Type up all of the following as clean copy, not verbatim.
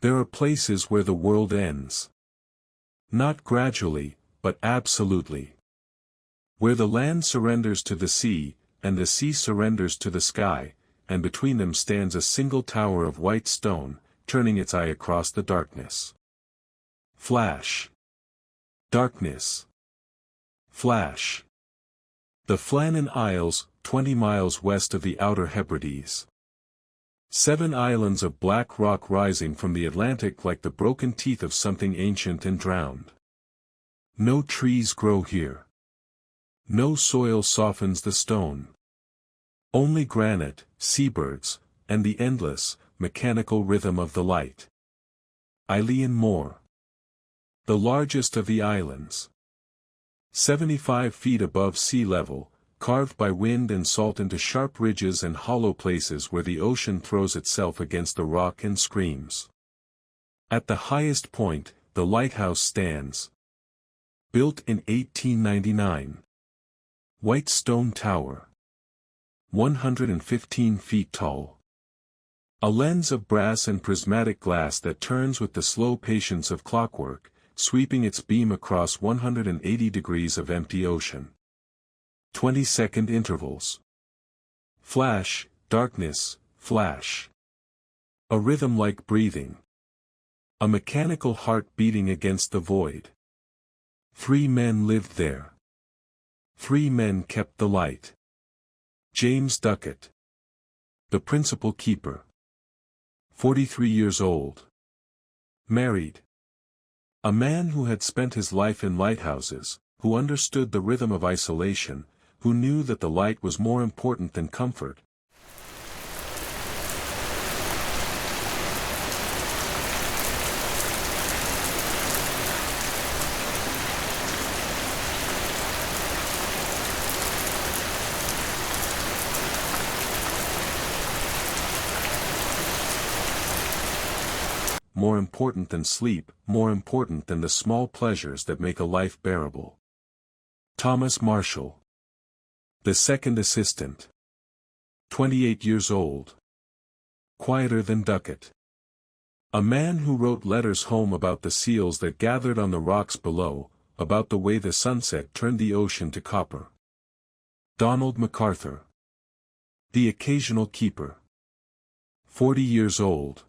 There are places where the world ends. Not gradually, but absolutely. Where the land surrenders to the sea, and the sea surrenders to the sky, and between them stands a single tower of white stone, turning its eye across the darkness. Flash. Darkness. Flash. The Flannan Isles, 20 miles west of the outer Hebrides. 7 islands of black rock rising from the Atlantic like the broken teeth of something ancient and drowned. No trees grow here. No soil softens the stone. Only granite, seabirds, and the endless, mechanical rhythm of the light. Eilean Mòr. The largest of the islands. 75 feet above sea level, carved by wind and salt into sharp ridges and hollow places where the ocean throws itself against the rock and screams. At the highest point, the lighthouse stands. Built in 1899. White stone tower. 115 feet tall. A lens of brass and prismatic glass that turns with the slow patience of clockwork, sweeping its beam across 180 degrees of empty ocean. 20-second intervals. Flash, darkness, flash. A rhythm like breathing. A mechanical heart beating against the void. 3 men lived there. 3 men kept the light. James Duckett. The principal keeper. 43 years old. Married. A man who had spent his life in lighthouses, who understood the rhythm of isolation, who knew that the light was more important than comfort. More important than sleep, more important than the small pleasures that make a life bearable. Thomas Marshall. The second assistant. 28 years old. Quieter than Duckett. A man who wrote letters home about the seals that gathered on the rocks below, about the way the sunset turned the ocean to copper. Donald MacArthur. The occasional keeper. 40 years old.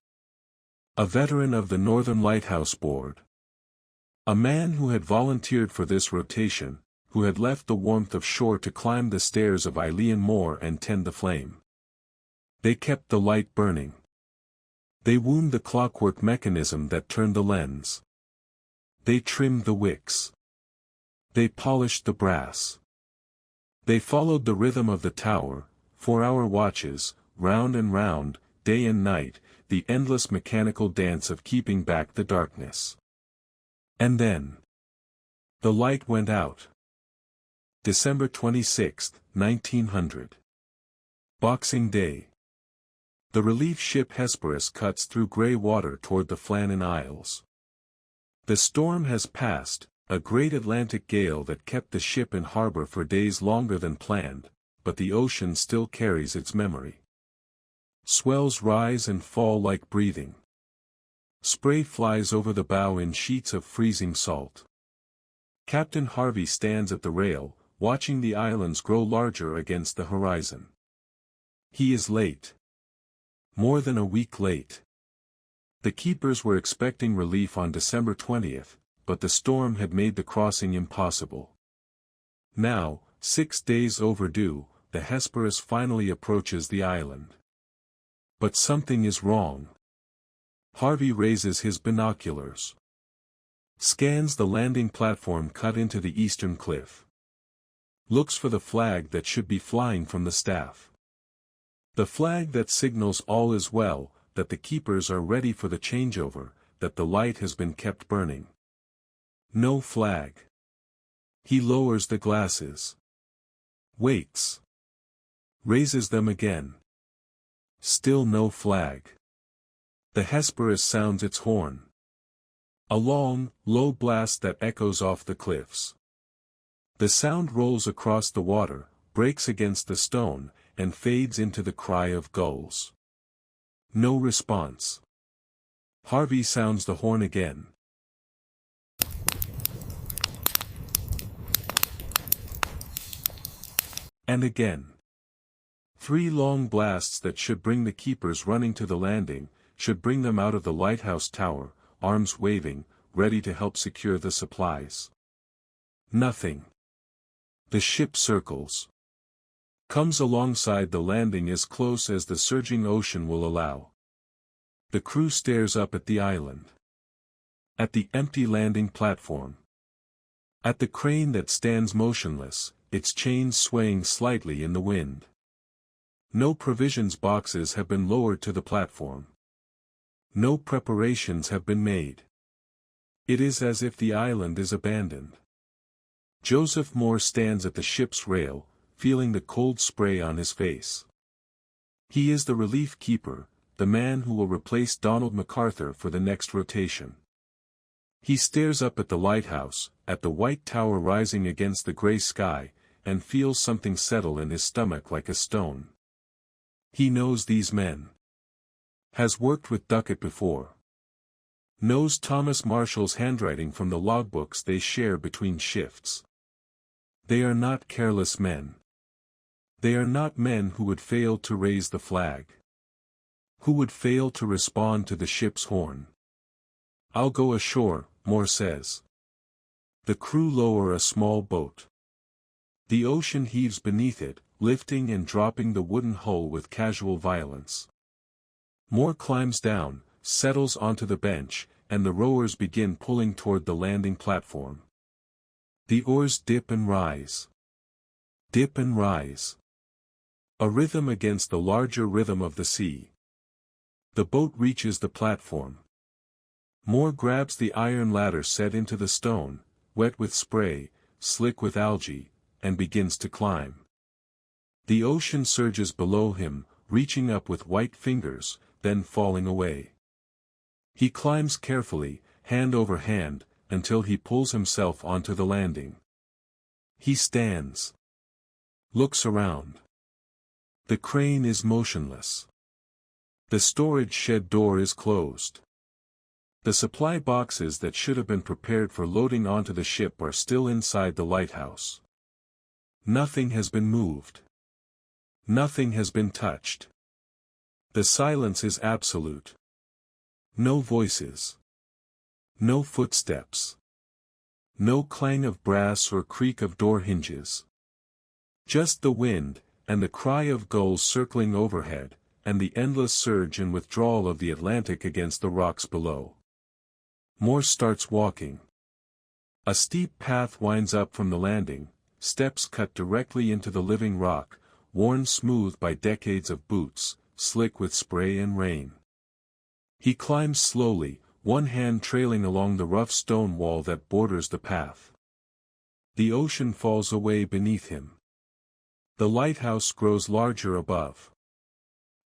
A veteran of the Northern Lighthouse Board. A man who had volunteered for this rotation, who had left the warmth of shore to climb the stairs of Eilean Mòr and tend the flame. They kept the light burning. They wound the clockwork mechanism that turned the lens. They trimmed the wicks. They polished the brass. They followed the rhythm of the tower, 4-hour watches, round and round, day and night, the endless mechanical dance of keeping back the darkness. And then the light went out. December 26, 1900. Boxing Day. The relief ship Hesperus cuts through grey water toward the Flannan Isles. The storm has passed, a great Atlantic gale that kept the ship in harbor for days longer than planned, but the ocean still carries its memory. Swells rise and fall like breathing. Spray flies over the bow in sheets of freezing salt. Captain Harvey stands at the rail, watching the islands grow larger against the horizon. He is late. More than a week late. The keepers were expecting relief on December 20th, but the storm had made the crossing impossible. Now, 6 days overdue, the Hesperus finally approaches the island. But something is wrong. Harvey raises his binoculars. Scans the landing platform cut into the eastern cliff. Looks for the flag that should be flying from the staff. The flag that signals all is well, that the keepers are ready for the changeover, that the light has been kept burning. No flag. He lowers the glasses. Waits. Raises them again. Still no flag. The Hesperus sounds its horn. A long, low blast that echoes off the cliffs. The sound rolls across the water, breaks against the stone, and fades into the cry of gulls. No response. Harvey sounds the horn again. And again. 3 long blasts that should bring the keepers running to the landing, should bring them out of the lighthouse tower, arms waving, ready to help secure the supplies. Nothing. The ship circles. Comes alongside the landing as close as the surging ocean will allow. The crew stares up at the island. At the empty landing platform. At the crane that stands motionless, its chains swaying slightly in the wind. No provisions boxes have been lowered to the platform. No preparations have been made. It is as if the island is abandoned. Joseph Mòr stands at the ship's rail, feeling the cold spray on his face. He is the relief keeper, the man who will replace Donald MacArthur for the next rotation. He stares up at the lighthouse, at the white tower rising against the gray sky, and feels something settle in his stomach like a stone. He knows these men. Has worked with Duckett before. Knows Thomas Marshall's handwriting from the logbooks they share between shifts. They are not careless men. They are not men who would fail to raise the flag. Who would fail to respond to the ship's horn. "I'll go ashore," Mòr says. The crew lower a small boat. The ocean heaves beneath it, lifting and dropping the wooden hull with casual violence. Mòr climbs down, settles onto the bench, and the rowers begin pulling toward the landing platform. The oars dip and rise. Dip and rise. A rhythm against the larger rhythm of the sea. The boat reaches the platform. Mòr grabs the iron ladder set into the stone, wet with spray, slick with algae, and begins to climb. The ocean surges below him, reaching up with white fingers, then falling away. He climbs carefully, hand over hand, until he pulls himself onto the landing. He stands. Looks around. The crane is motionless. The storage shed door is closed. The supply boxes that should have been prepared for loading onto the ship are still inside the lighthouse. Nothing has been moved. Nothing has been touched. The silence is absolute. No voices. No footsteps. No clang of brass or creak of door hinges. Just the wind, and the cry of gulls circling overhead, and the endless surge and withdrawal of the Atlantic against the rocks below. Mòr starts walking. A steep path winds up from the landing, steps cut directly into the living rock, worn smooth by decades of boots, slick with spray and rain. He climbs slowly, one hand trailing along the rough stone wall that borders the path. The ocean falls away beneath him. The lighthouse grows larger above.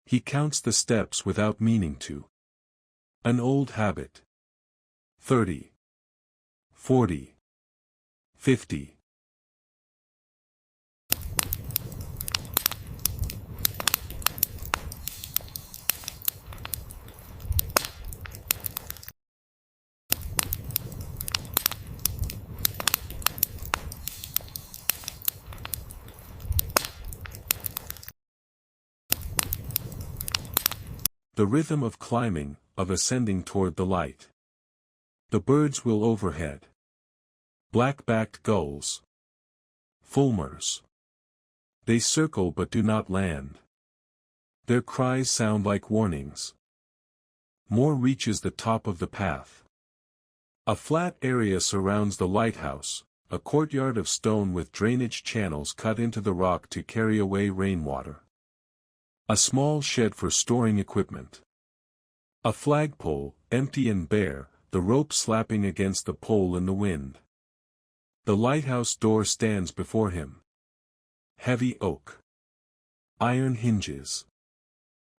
He counts the steps without meaning to. An old habit. 30. 40. 50. The rhythm of climbing, of ascending toward the light. The birds will overhead. Black-backed gulls. Fulmars. They circle but do not land. Their cries sound like warnings. Mòr reaches the top of the path. A flat area surrounds the lighthouse, a courtyard of stone with drainage channels cut into the rock to carry away rainwater. A small shed for storing equipment. A flagpole, empty and bare, the rope slapping against the pole in the wind. The lighthouse door stands before him. Heavy oak. Iron hinges.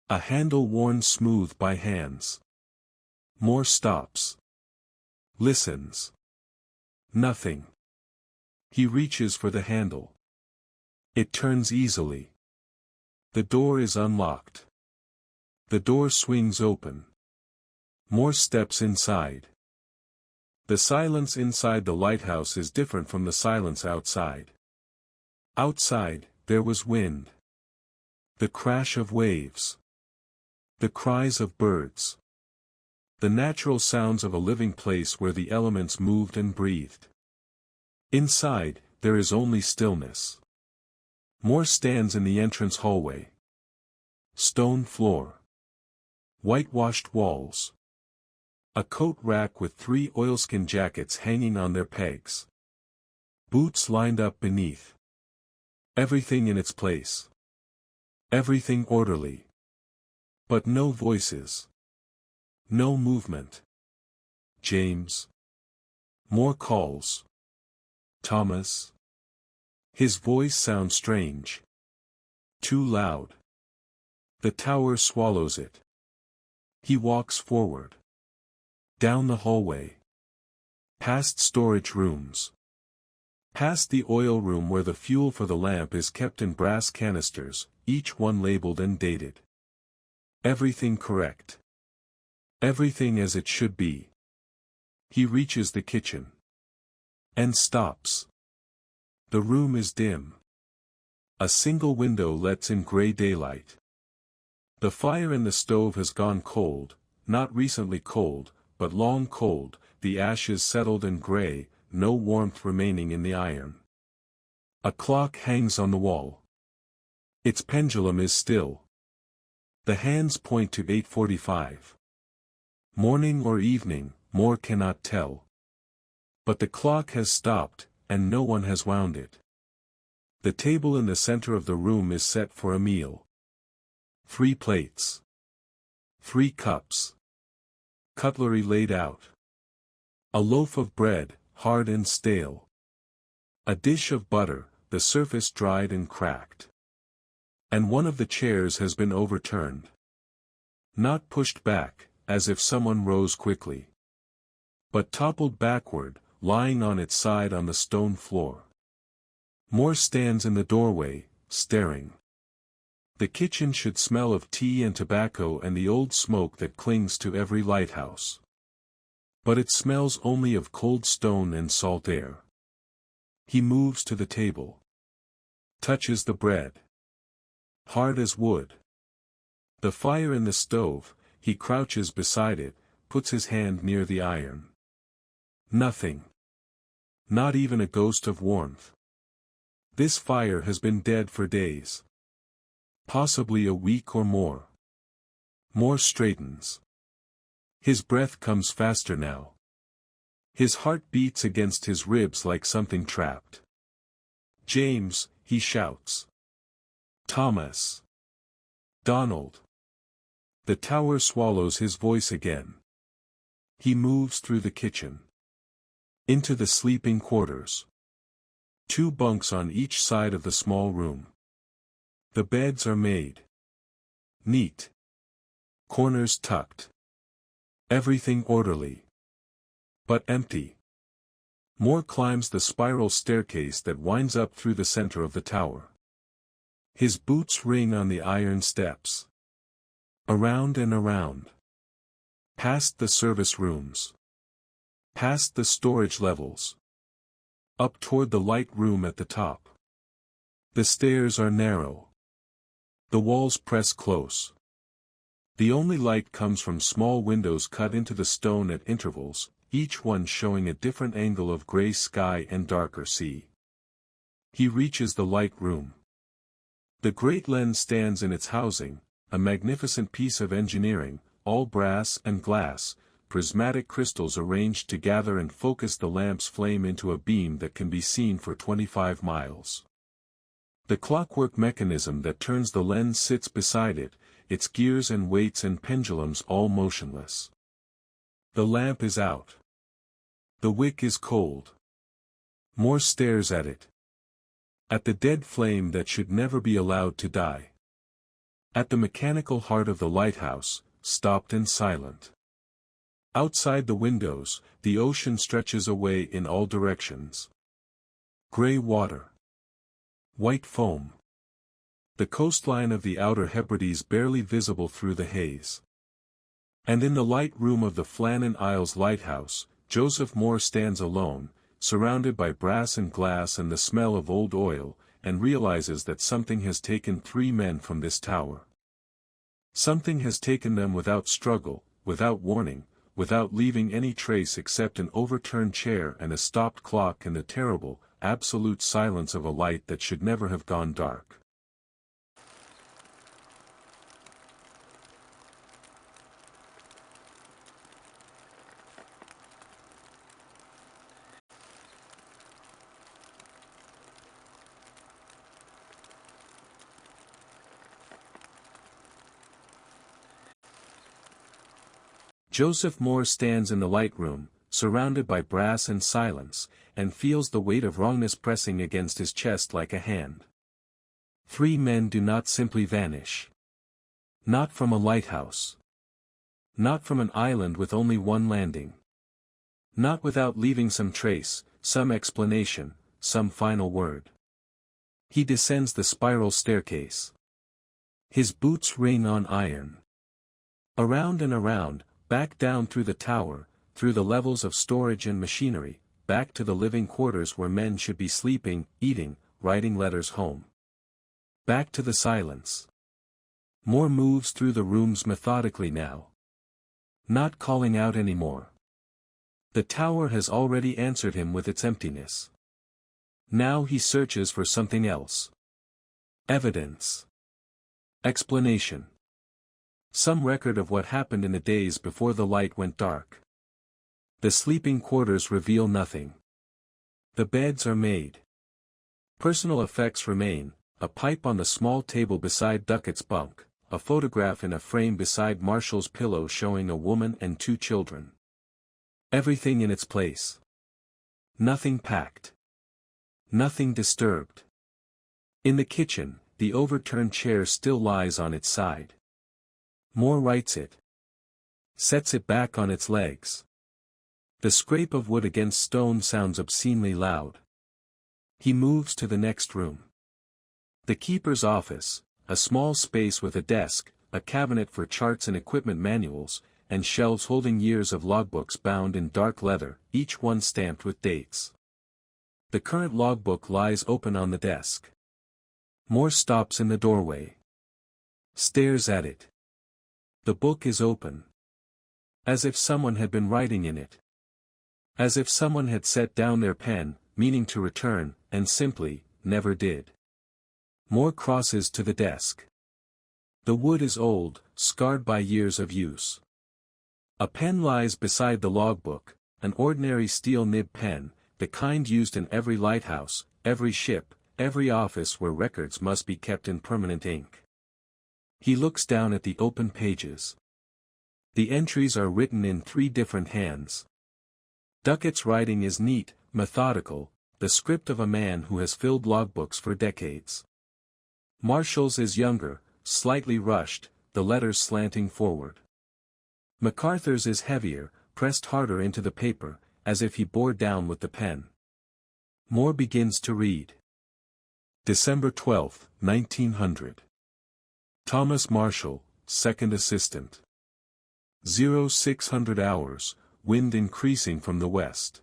A handle worn smooth by hands. Mòr stops. Listens. Nothing. He reaches for the handle. It turns easily. The door is unlocked. The door swings open. More steps inside. The silence inside the lighthouse is different from the silence outside. Outside, there was wind. The crash of waves. The cries of birds. The natural sounds of a living place where the elements moved and breathed. Inside, there is only stillness. Mòr stands in the entrance hallway. Stone floor. Whitewashed walls. A coat rack with 3 oilskin jackets hanging on their pegs. Boots lined up beneath. Everything in its place. Everything orderly. But no voices. No movement. James. More calls. Thomas. His voice sounds strange. Too loud. The tower swallows it. He walks forward. Down the hallway. Past storage rooms. Past the oil room where the fuel for the lamp is kept in brass canisters, each one labeled and dated. Everything correct. Everything as it should be. He reaches the kitchen. And stops. The room is dim. A single window lets in gray daylight. The fire in the stove has gone cold, not recently cold, but long cold, the ashes settled and gray, no warmth remaining in the iron. A clock hangs on the wall. Its pendulum is still. The hands point to 8:45. Morning or evening, Mòr cannot tell. But the clock has stopped, and no one has wound it. The table in the center of the room is set for a meal. 3 plates. 3 cups. Cutlery laid out. A loaf of bread, hard and stale. A dish of butter, the surface dried and cracked. And one of the chairs has been overturned. Not pushed back, as if someone rose quickly. But toppled backward, lying on its side on the stone floor. Mòr stands in the doorway, staring. The kitchen should smell of tea and tobacco and the old smoke that clings to every lighthouse. But it smells only of cold stone and salt air. He moves to the table. Touches the bread. Hard as wood. The fire in the stove, he crouches beside it, puts his hand near the iron. Nothing. Not even a ghost of warmth. This fire has been dead for days. Possibly a week or more. Mòr straightens. His breath comes faster now. His heart beats against his ribs like something trapped. James, he shouts. Thomas. Donald. The tower swallows his voice again. He moves through the kitchen. Into the sleeping quarters. 2 bunks on each side of the small room. The beds are made. Neat. Corners tucked. Everything orderly. But empty. Mòr climbs the spiral staircase that winds up through the center of the tower. His boots ring on the iron steps. Around and around. Past the service rooms. Past the storage levels. Up toward the light room at the top. The stairs are narrow. The walls press close. The only light comes from small windows cut into the stone at intervals, each one showing a different angle of gray sky and darker sea. He reaches the light room. The great lens stands in its housing, a magnificent piece of engineering, all brass and glass, prismatic crystals arranged to gather and focus the lamp's flame into a beam that can be seen for 25 miles. The clockwork mechanism that turns the lens sits beside it, its gears and weights and pendulums all motionless. The lamp is out. The wick is cold. Mòr stares at it. At the dead flame that should never be allowed to die. At the mechanical heart of the lighthouse, stopped and silent. Outside the windows, the ocean stretches away in all directions. Gray water. White foam. The coastline of the outer Hebrides barely visible through the haze. And in the light room of the Flannan Isles Lighthouse, Joseph Mòr stands alone, surrounded by brass and glass and the smell of old oil, and realizes that something has taken 3 men from this tower. Something has taken them without struggle, without warning, without leaving any trace except an overturned chair and a stopped clock and the terrible, absolute silence of a light that should never have gone dark. Joseph Mòr stands in the light room, surrounded by brass and silence, and feels the weight of wrongness pressing against his chest like a hand. 3 men do not simply vanish. Not from a lighthouse. Not from an island with only one landing. Not without leaving some trace, some explanation, some final word. He descends the spiral staircase. His boots ring on iron. Around and around, back down through the tower, through the levels of storage and machinery, back to the living quarters where men should be sleeping, eating, writing letters home. Back to the silence. Mòr moves through the rooms methodically now. Not calling out anymore. The tower has already answered him with its emptiness. Now he searches for something else. Evidence. Explanation. Some record of what happened in the days before the light went dark. The sleeping quarters reveal nothing. The beds are made. Personal effects remain, a pipe on the small table beside Duckett's bunk, a photograph in a frame beside Marshall's pillow showing a woman and 2 children. Everything in its place. Nothing packed. Nothing disturbed. In the kitchen, the overturned chair still lies on its side. Mòr rights it. Sets it back on its legs. The scrape of wood against stone sounds obscenely loud. He moves to the next room. The keeper's office, a small space with a desk, a cabinet for charts and equipment manuals, and shelves holding years of logbooks bound in dark leather, each one stamped with dates. The current logbook lies open on the desk. Mòr stops in the doorway. Stares at it. The book is open. As if someone had been writing in it. As if someone had set down their pen, meaning to return, and simply, never did. Mòr crosses to the desk. The wood is old, scarred by years of use. A pen lies beside the logbook, an ordinary steel nib pen, the kind used in every lighthouse, every ship, every office where records must be kept in permanent ink. He looks down at the open pages. The entries are written in 3 different hands. Duckett's writing is neat, methodical, the script of a man who has filled logbooks for decades. Marshall's is younger, slightly rushed, the letters slanting forward. MacArthur's is heavier, pressed harder into the paper, as if he bore down with the pen. Mòr begins to read. December 12, 1900. Thomas Marshall, 2nd Assistant. 0600 hours, wind increasing from the west.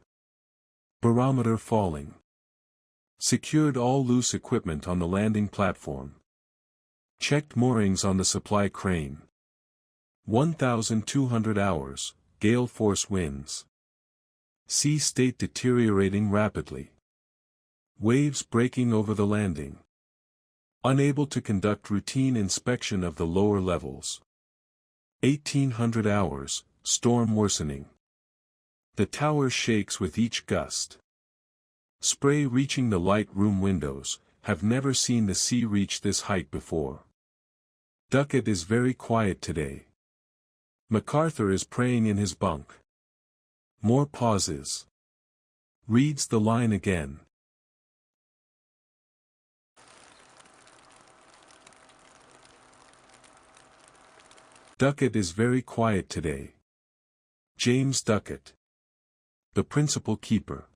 Barometer falling. Secured all loose equipment on the landing platform. Checked moorings on the supply crane. 1200 hours, gale force winds. Sea state deteriorating rapidly. Waves breaking over the landing. Unable to conduct routine inspection of the lower levels. 1800 hours, storm worsening. The tower shakes with each gust. Spray reaching the light room windows, have never seen the sea reach this height before. Duckett is very quiet today. MacArthur is praying in his bunk. Mòr pauses. Reads the line again. Duckett is very quiet today. James Duckett. The principal keeper.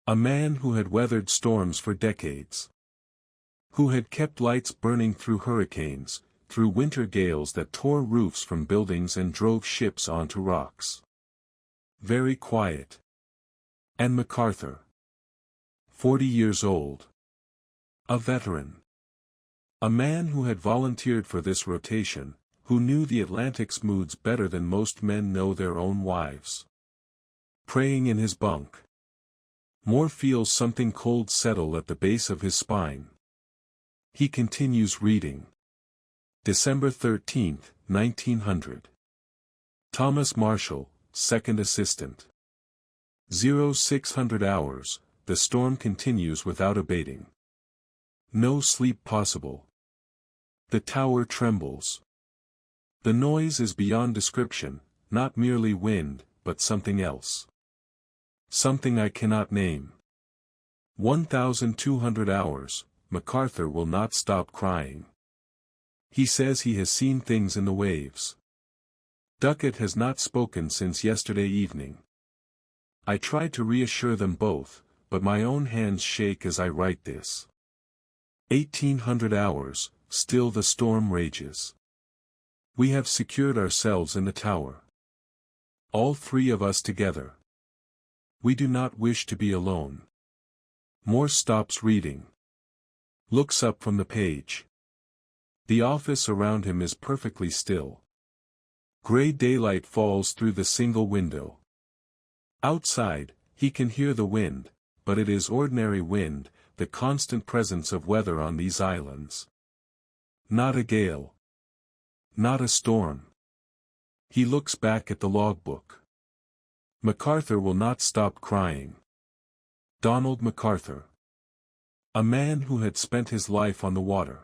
A man who had weathered storms for decades. Who had kept lights burning through hurricanes, through winter gales that tore roofs from buildings and drove ships onto rocks. Very quiet. And MacArthur. 40 years old. A veteran. A man who had volunteered for this rotation, who knew the Atlantic's moods better than most men know their own wives. Praying in his bunk. Mòr feels something cold settle at the base of his spine. He continues reading. December 13, 1900. Thomas Marshall, second assistant. 0600 hours, the storm continues without abating. No sleep possible. The tower trembles. The noise is beyond description, not merely wind, but something else. Something I cannot name. 1,200 hours, MacArthur will not stop crying. He says he has seen things in the waves. Duckett has not spoken since yesterday evening. I try to reassure them both, but my own hands shake as I write this. 1,800 hours, still the storm rages. We have secured ourselves in the tower. All three of us together. We do not wish to be alone. Mòr stops reading. Looks up from the page. The office around him is perfectly still. Gray daylight falls through the single window. Outside, he can hear the wind, but it is ordinary wind, the constant presence of weather on these islands. Not a gale. Not a storm. He looks back at the logbook. MacArthur will not stop crying. Donald MacArthur. A man who had spent his life on the water.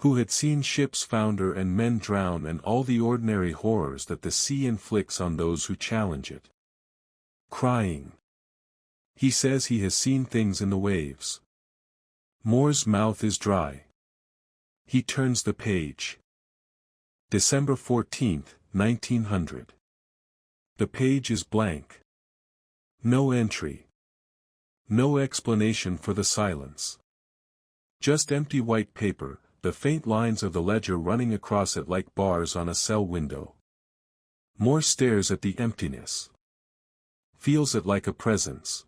Who had seen ships founder and men drown and all the ordinary horrors that the sea inflicts on those who challenge it. Crying. He says he has seen things in the waves. Mòr's mouth is dry. He turns the page. December 14, 1900. The page is blank. No entry. No explanation for the silence. Just empty white paper, the faint lines of the ledger running across it like bars on a cell window. Mòr stares at the emptiness. Feels it like a presence.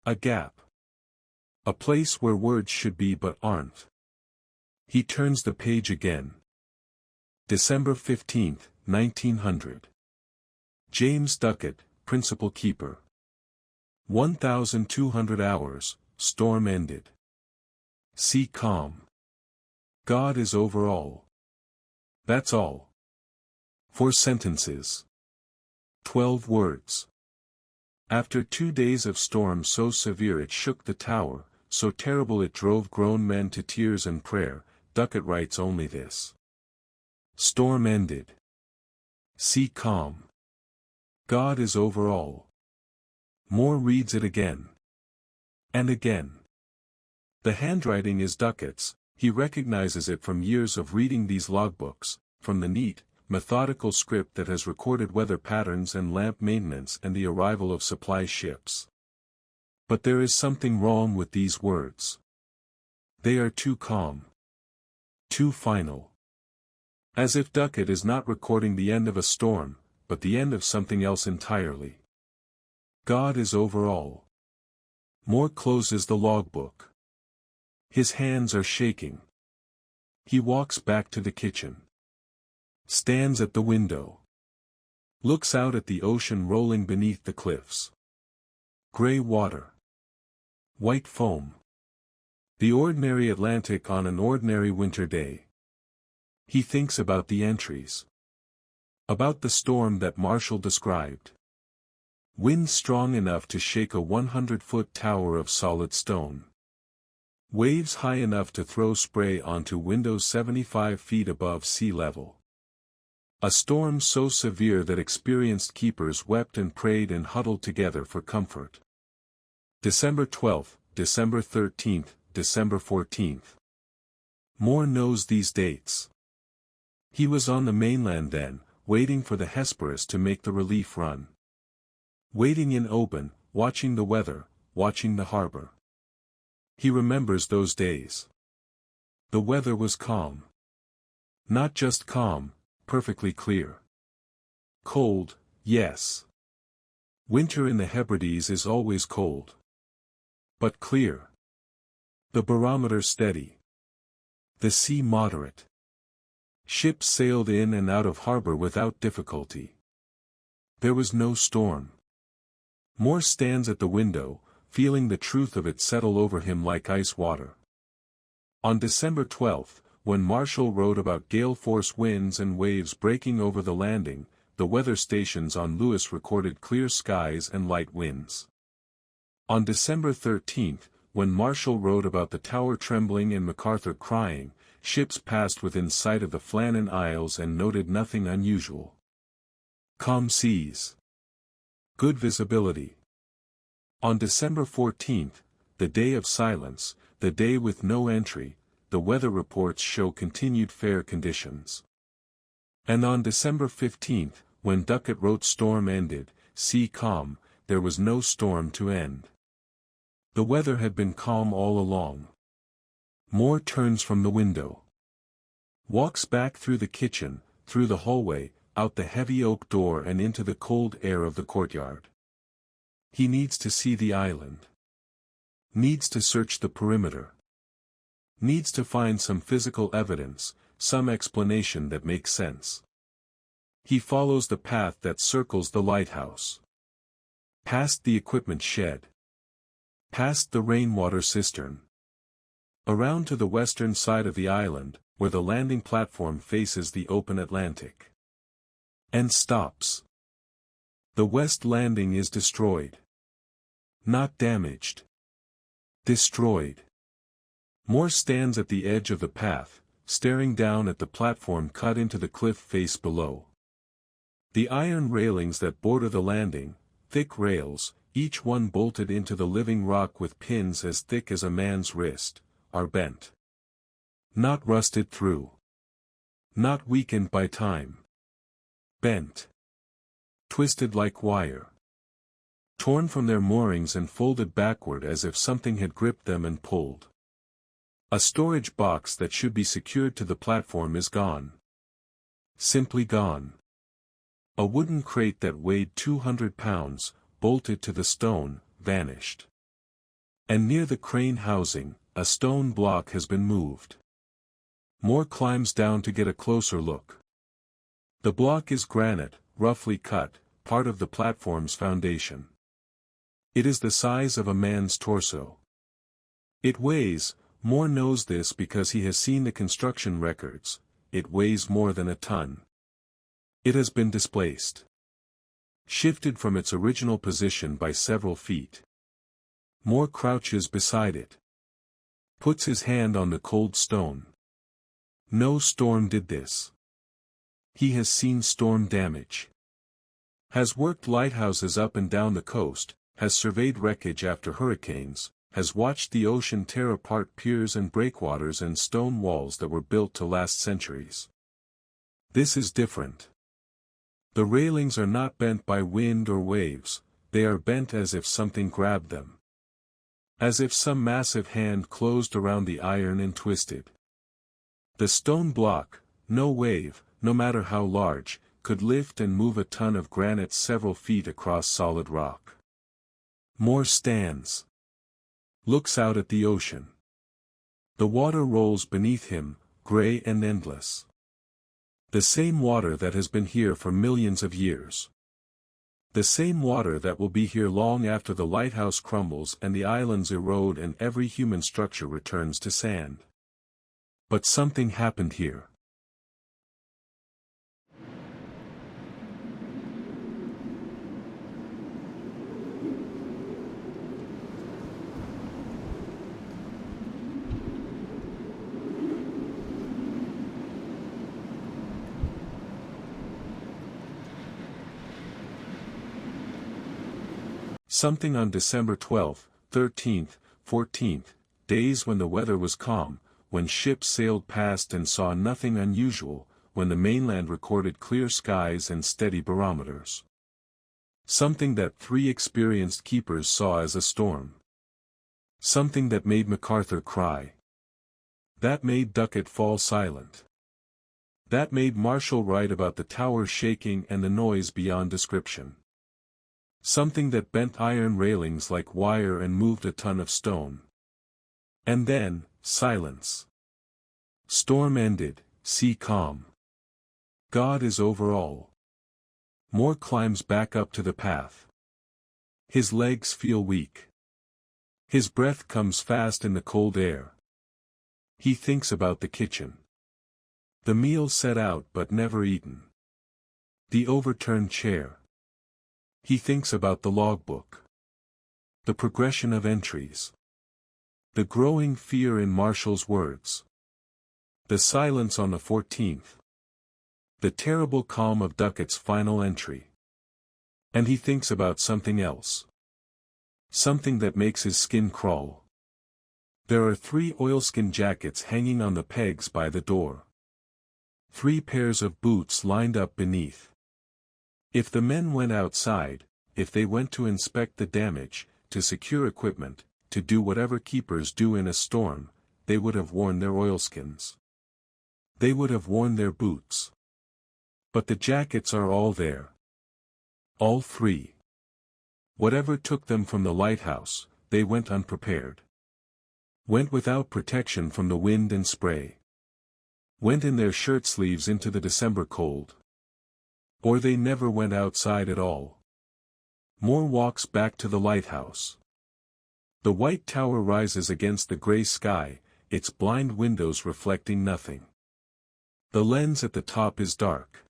A gap. A place where words should be but aren't. He turns the page again. December 15, 1900. James Duckett, Principal Keeper. 1,200 hours, storm ended. Sea calm. God is over all. That's all. 4 sentences. 12 words. After 2 days of storm so severe it shook the tower, so terrible it drove grown men to tears and prayer, Duckett writes only this. Storm ended. Sea calm. God is over all. Mòr reads it again. And again. The handwriting is Duckett's, he recognizes it from years of reading these logbooks, from the neat, methodical script that has recorded weather patterns and lamp maintenance and the arrival of supply ships. But there is something wrong with these words. They are too calm. Too final. As if Duckett is not recording the end of a storm, but the end of something else entirely. God is over all. Mòr closes the logbook. His hands are shaking. He walks back to the kitchen. Stands at the window. Looks out at the ocean rolling beneath the cliffs. Gray water. White foam. The ordinary Atlantic on an ordinary winter day. He thinks about the entries. About the storm that Marshall described. Wind strong enough to shake a 100-foot tower of solid stone. Waves high enough to throw spray onto windows 75 feet above sea level. A storm so severe that experienced keepers wept and prayed and huddled together for comfort. December 12, December 13th, December 14th. Mòr knows these dates. He was on the mainland then, waiting for the Hesperus to make the relief run. Waiting in Oban, watching the weather, watching the harbor. He remembers those days. The weather was calm. Not just calm, perfectly clear. Cold, yes. Winter in the Hebrides is always cold. But clear. The barometer steady. The sea moderate. Ships sailed in and out of harbor without difficulty. There was no storm. Mòr stands at the window, feeling the truth of it settle over him like ice water. On December 12th, when Marshall wrote about gale-force winds and waves breaking over the landing, the weather stations on Lewis recorded clear skies and light winds. On December 13th, when Marshall wrote about the tower trembling and MacArthur crying, ships passed within sight of the Flannan Isles and noted nothing unusual. Calm seas. Good visibility. On December 14th, the day of silence, the day with no entry, the weather reports show continued fair conditions. And on December 15th, when Duckett wrote storm ended, sea calm, there was no storm to end. The weather had been calm all along. Mòr turns from the window. Walks back through the kitchen, through the hallway, out the heavy oak door and into the cold air of the courtyard. He needs to see the island. Needs to search the perimeter. Needs to find some physical evidence, some explanation that makes sense. He follows the path that circles the lighthouse. Past the equipment shed. Past the rainwater cistern. Around to the western side of the island, where the landing platform faces the open Atlantic. And stops. The west landing is destroyed. Not damaged. Destroyed. Mòr stands at the edge of the path, staring down at the platform cut into the cliff face below. The iron railings that border the landing, thick rails, each one bolted into the living rock with pins as thick as a man's wrist, are bent. Not rusted through. Not weakened by time. Bent. Twisted like wire. Torn from their moorings and folded backward as if something had gripped them and pulled. A storage box that should be secured to the platform is gone. Simply gone. A wooden crate that weighed 200 pounds, bolted to the stone, vanished. And near the crane housing, a stone block has been moved. Mòr climbs down to get a closer look. The block is granite, roughly cut, part of the platform's foundation. It is the size of a man's torso. It weighs, Mòr knows this because he has seen the construction records, it weighs more than a ton. It has been displaced. Shifted from its original position by several feet. Mòr crouches beside it. Puts his hand on the cold stone. No storm did this. He has seen storm damage. Has worked lighthouses up and down the coast, has surveyed wreckage after hurricanes, has watched the ocean tear apart piers and breakwaters and stone walls that were built to last centuries. This is different. The railings are not bent by wind or waves, they are bent as if something grabbed them. As if some massive hand closed around the iron and twisted. The stone block, no wave, no matter how large, could lift and move a ton of granite several feet across solid rock. Mòr stands. Looks out at the ocean. The water rolls beneath him, gray and endless. The same water that has been here for millions of years. The same water that will be here long after the lighthouse crumbles and the islands erode and every human structure returns to sand. But something happened here. Something on December 12th, 13th, 14th, days when the weather was calm, when ships sailed past and saw nothing unusual, when the mainland recorded clear skies and steady barometers. Something that 3 experienced keepers saw as a storm. Something that made MacArthur cry. That made Ducat fall silent. That made Marshall write about the tower shaking and the noise beyond description. Something that bent iron railings like wire and moved a ton of stone. And then, silence. Storm ended, sea calm. God is over all. Mòr climbs back up to the path. His legs feel weak. His breath comes fast in the cold air. He thinks about the kitchen. The meal set out but never eaten. The overturned chair. He thinks about the logbook. The progression of entries. The growing fear in Marshall's words. The silence on the 14th. The terrible calm of Ducat's final entry. And he thinks about something else. Something that makes his skin crawl. There are 3 oilskin jackets hanging on the pegs by the door. 3 pairs of boots lined up beneath. If the men went outside, if they went to inspect the damage, to secure equipment, to do whatever keepers do in a storm, they would have worn their oilskins. They would have worn their boots. But the jackets are all there. All 3. Whatever took them from the lighthouse, they went unprepared. Went without protection from the wind and spray. Went in their shirt sleeves into the December cold. Or they never went outside at all. Mòr walks back to the lighthouse. The white tower rises against the gray sky, its blind windows reflecting nothing. The lens at the top is dark.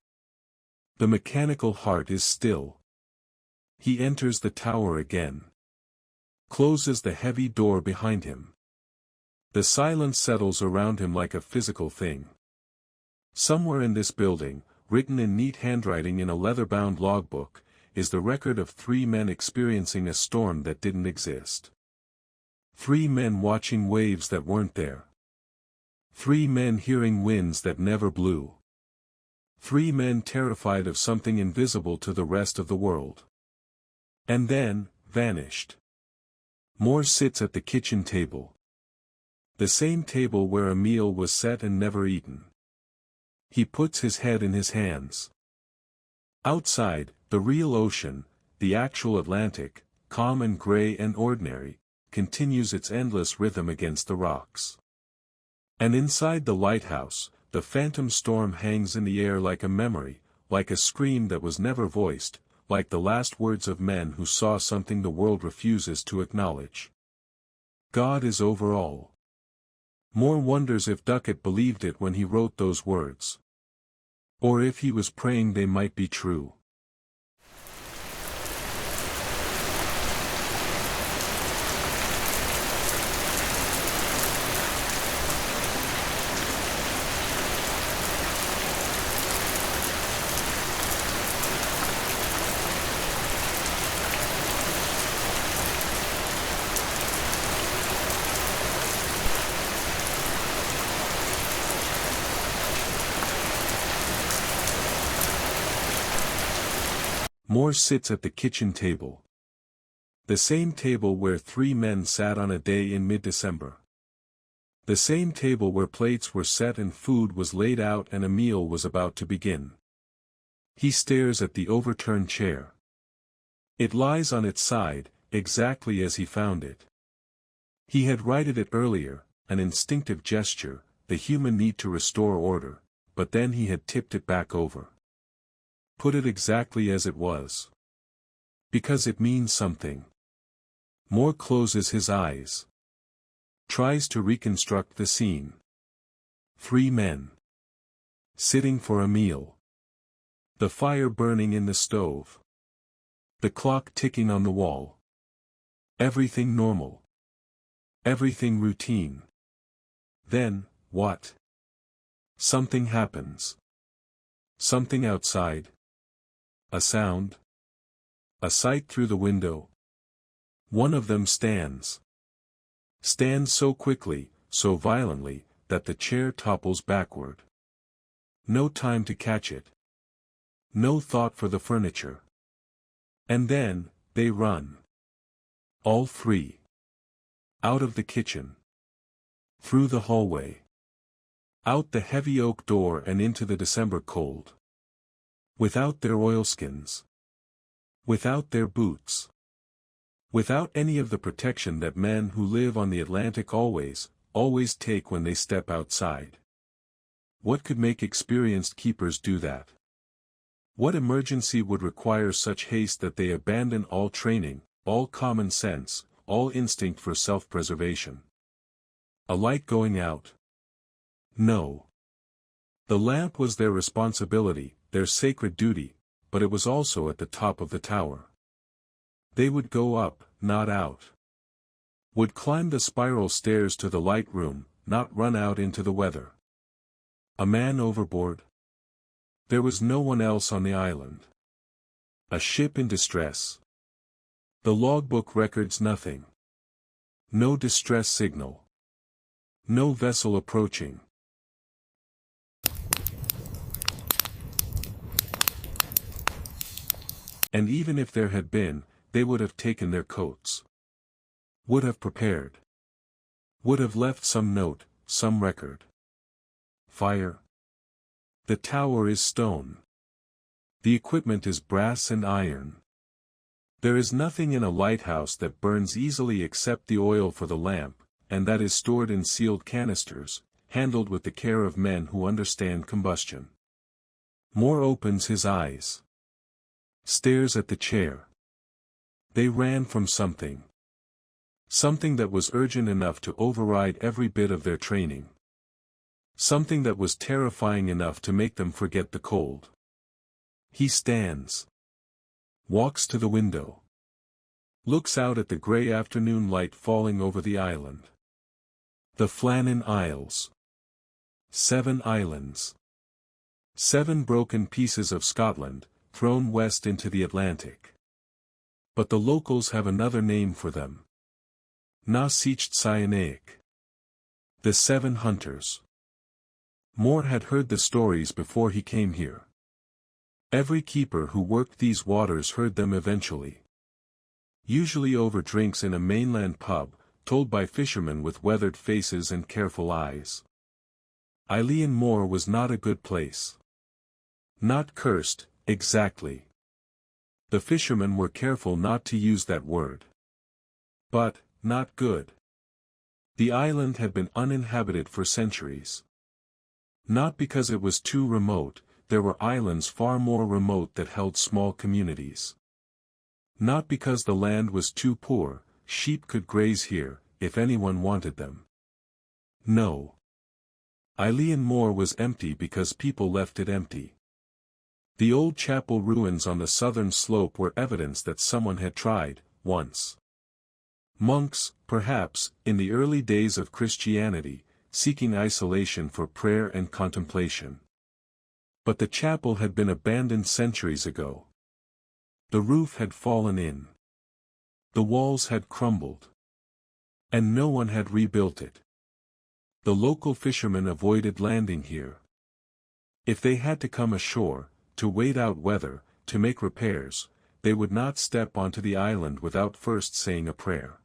The mechanical heart is still. He enters the tower again. Closes the heavy door behind him. The silence settles around him like a physical thing. Somewhere in this building, written in neat handwriting in a leather-bound logbook, is the record of 3 men experiencing a storm that didn't exist. 3 men watching waves that weren't there. 3 men hearing winds that never blew. 3 men terrified of something invisible to the rest of the world. And then, vanished. Mòr sits at the kitchen table. The same table where a meal was set and never eaten. He puts his head in his hands. Outside, the real ocean, the actual Atlantic, calm and gray and ordinary, continues its endless rhythm against the rocks. And inside the lighthouse, the phantom storm hangs in the air like a memory, like a scream that was never voiced, like the last words of men who saw something the world refuses to acknowledge. God is over all. Mòr wonders if Ducat believed it when he wrote those words. Or if he was praying they might be true. Mòr sits at the kitchen table. The same table where 3 men sat on a day in mid-December. The same table where plates were set and food was laid out and a meal was about to begin. He stares at the overturned chair. It lies on its side, exactly as he found it. He had righted it earlier, an instinctive gesture, the human need to restore order, but then he had tipped it back over. Put it exactly as it was. Because it means something. Mòr closes his eyes. Tries to reconstruct the scene. 3 men. Sitting for a meal. The fire burning in the stove. The clock ticking on the wall. Everything normal. Everything routine. Then, what? Something happens. Something outside. A sound. A sight through the window. One of them stands. Stands so quickly, so violently, that the chair topples backward. No time to catch it. No thought for the furniture. And then, they run. All three. Out of the kitchen. Through the hallway. Out the heavy oak door and into the December cold. Without their oilskins. Without their boots. Without any of the protection that men who live on the Atlantic always take when they step outside. What could make experienced keepers do that? What emergency would require such haste that they abandon all training, all common sense, all instinct for self-preservation? A light going out? No. The lamp was their responsibility, their sacred duty, but it was also at the top of the tower. They would go up, not out. Would climb the spiral stairs to the light room, not run out into the weather. A man overboard? There was no one else on the island. A ship in distress. The logbook records nothing. No distress signal. No vessel approaching. And even if there had been, they would have taken their coats. Would have prepared. Would have left some note, some record. Fire. The tower is stone. The equipment is brass and iron. There is nothing in a lighthouse that burns easily except the oil for the lamp, and that is stored in sealed canisters, handled with the care of men who understand combustion. Mòr opens his eyes. Stares at the chair. They ran from something. Something that was urgent enough to override every bit of their training. Something that was terrifying enough to make them forget the cold. He stands. Walks to the window. Looks out at the grey afternoon light falling over the island. The Flannan Isles. 7 islands. 7 broken pieces of Scotland, thrown west into the Atlantic. But the locals have another name for them. Na Seicht Cyanaic. The 7 hunters. Mòr had heard the stories before he came here. Every keeper who worked these waters heard them eventually. Usually over drinks in a mainland pub, told by fishermen with weathered faces and careful eyes. Eilean Mòr was not a good place. Not cursed, exactly. The fishermen were careful not to use that word. But, not good. The island had been uninhabited for centuries. Not because it was too remote, there were islands far more remote that held small communities. Not because the land was too poor, sheep could graze here, if anyone wanted them. No. Eilean Mòr was empty because people left it empty. The old chapel ruins on the southern slope were evidence that someone had tried, once. Monks, perhaps, in the early days of Christianity, seeking isolation for prayer and contemplation. But the chapel had been abandoned centuries ago. The roof had fallen in. The walls had crumbled. And no one had rebuilt it. The local fishermen avoided landing here. If they had to come ashore, to wait out weather, to make repairs, they would not step onto the island without first saying a prayer.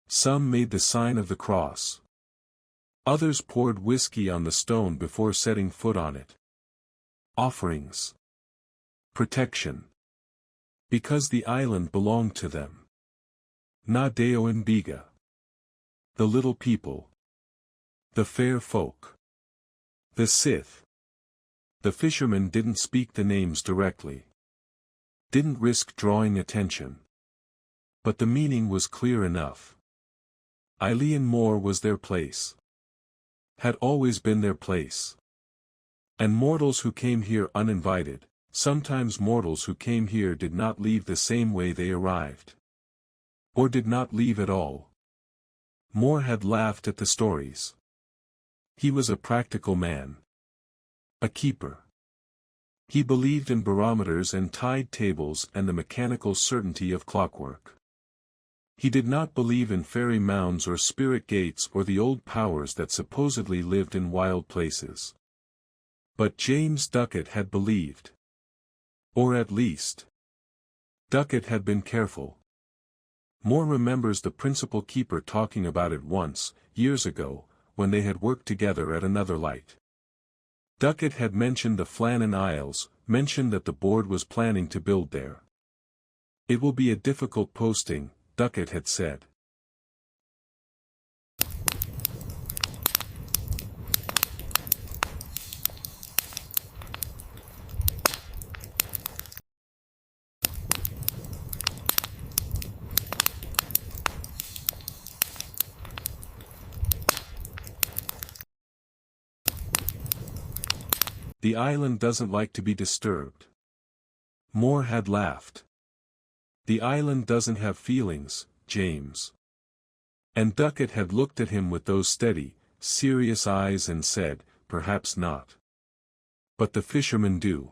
Some made the sign of the cross. Others poured whiskey on the stone before setting foot on it. Offerings. Protection. Because the island belonged to them. Na Deo in Biga. The little people. The fair folk. The Sith. The fishermen didn't speak the names directly. Didn't risk drawing attention. But the meaning was clear enough. Eilean Mòr was their place. Had always been their place. And mortals who came here uninvited, sometimes mortals who came here did not leave the same way they arrived. Or did not leave at all. Mòr had laughed at the stories. He was a practical man. A keeper. He believed in barometers and tide tables and the mechanical certainty of clockwork. He did not believe in fairy mounds or spirit gates or the old powers that supposedly lived in wild places. But James Ducat had believed. Or at least, Ducat had been careful. Mòr remembers the principal keeper talking about it once, years ago, when they had worked together at another light. Ducat had mentioned the Flannan Isles, mentioned that the board was planning to build there. It will be a difficult posting, Ducat had said. The island doesn't like to be disturbed. Mòr had laughed. The island doesn't have feelings, James. And Ducat had looked at him with those steady, serious eyes and said, perhaps not. But the fishermen do.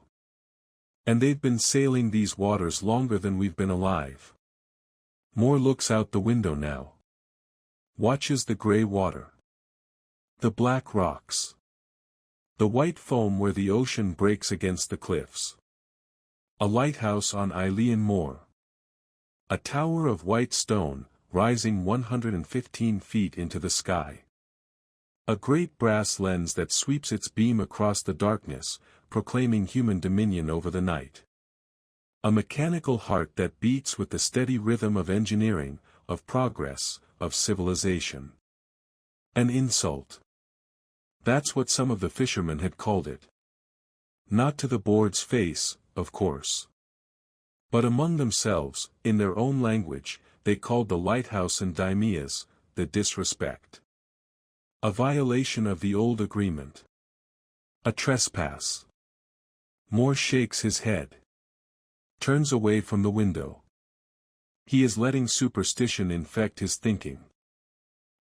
And they've been sailing these waters longer than we've been alive. Mòr looks out the window now. Watches the grey water. The black rocks. The white foam where the ocean breaks against the cliffs. A lighthouse on Eilean Mòr. A tower of white stone, rising 115 feet into the sky. A great brass lens that sweeps its beam across the darkness, proclaiming human dominion over the night. A mechanical heart that beats with the steady rhythm of engineering, of progress, of civilization. An insult. That's what some of the fishermen had called it. Not to the board's face, of course. But among themselves, in their own language, they called the lighthouse and daimias, the disrespect. A violation of the old agreement. A trespass. Mòr shakes his head. Turns away from the window. He is letting superstition infect his thinking.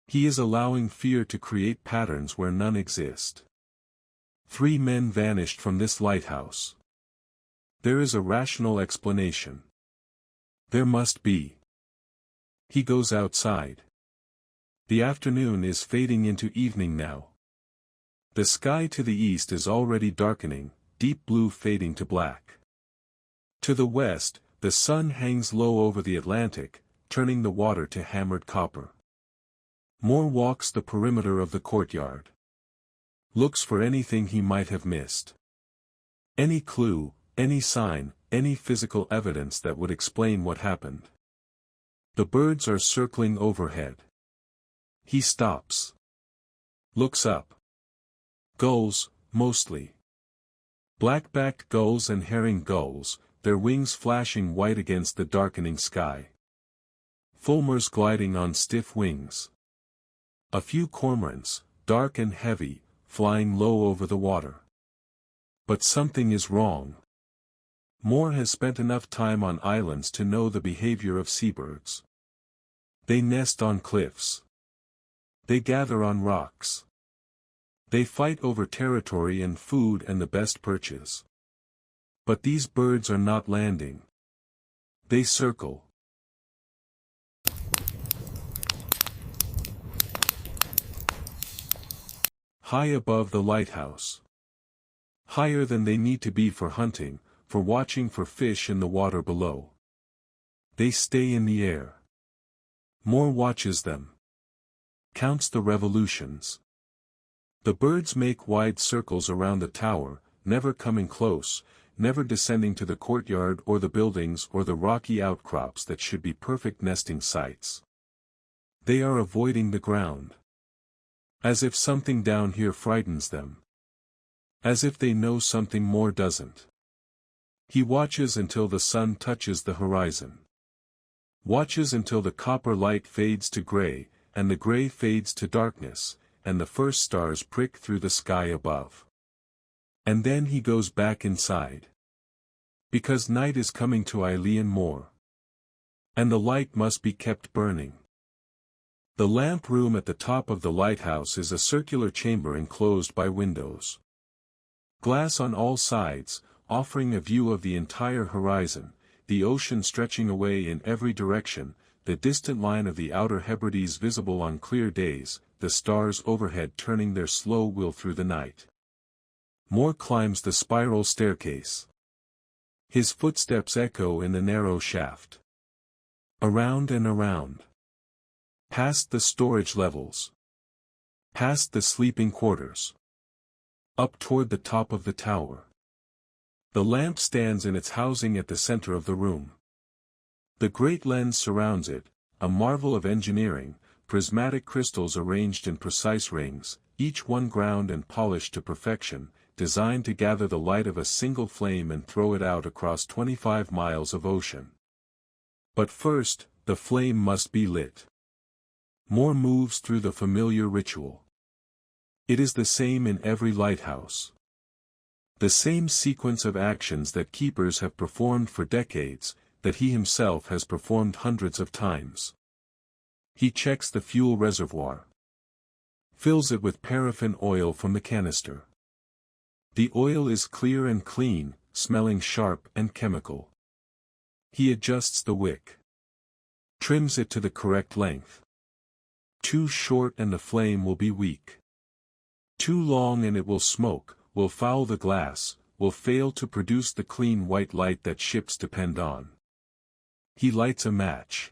He is allowing fear to create patterns where none exist. 3 men vanished from this lighthouse. There is a rational explanation. There must be. He goes outside. The afternoon is fading into evening now. The sky to the east is already darkening, deep blue fading to black. To the west, the sun hangs low over the Atlantic, turning the water to hammered copper. Mòr walks the perimeter of the courtyard. Looks for anything he might have missed. Any clue, any sign, any physical evidence that would explain what happened. The birds are circling overhead. He stops. Looks up. Gulls, mostly. Black-backed gulls and herring gulls, their wings flashing white against the darkening sky. Fulmars gliding on stiff wings. A few cormorants, dark and heavy, flying low over the water. But something is wrong. Mòr has spent enough time on islands to know the behavior of seabirds. They nest on cliffs. They gather on rocks. They fight over territory and food and the best perches. But these birds are not landing. They circle. High above the lighthouse. Higher than they need to be for hunting, for watching for fish in the water below. They stay in the air. Mòr watches them. Counts the revolutions. The birds make wide circles around the tower, never coming close, never descending to the courtyard or the buildings or the rocky outcrops that should be perfect nesting sites. They are avoiding the ground. As if something down here frightens them. As if they know something Mòr doesn't. He watches until the sun touches the horizon. Watches until the copper light fades to gray, and the gray fades to darkness, and the first stars prick through the sky above. And then he goes back inside. Because night is coming to Eilean Mòr. And the light must be kept burning. The lamp room at the top of the lighthouse is a circular chamber enclosed by windows. Glass on all sides, offering a view of the entire horizon, the ocean stretching away in every direction, the distant line of the outer Hebrides visible on clear days, the stars overhead turning their slow wheel through the night. Mòr climbs the spiral staircase. His footsteps echo in the narrow shaft. Around and around. Past the storage levels. Past the sleeping quarters. Up toward the top of the tower. The lamp stands in its housing at the center of the room. The great lens surrounds it, a marvel of engineering, prismatic crystals arranged in precise rings, each one ground and polished to perfection, designed to gather the light of a single flame and throw it out across 25 miles of ocean. But first, the flame must be lit. Mòr moves through the familiar ritual. It is the same in every lighthouse. The same sequence of actions that keepers have performed for decades, that he himself has performed hundreds of times. He checks the fuel reservoir. Fills it with paraffin oil from the canister. The oil is clear and clean, smelling sharp and chemical. He adjusts the wick. Trims it to the correct length. Too short and the flame will be weak. Too long and it will smoke, will foul the glass, will fail to produce the clean white light that ships depend on. He lights a match.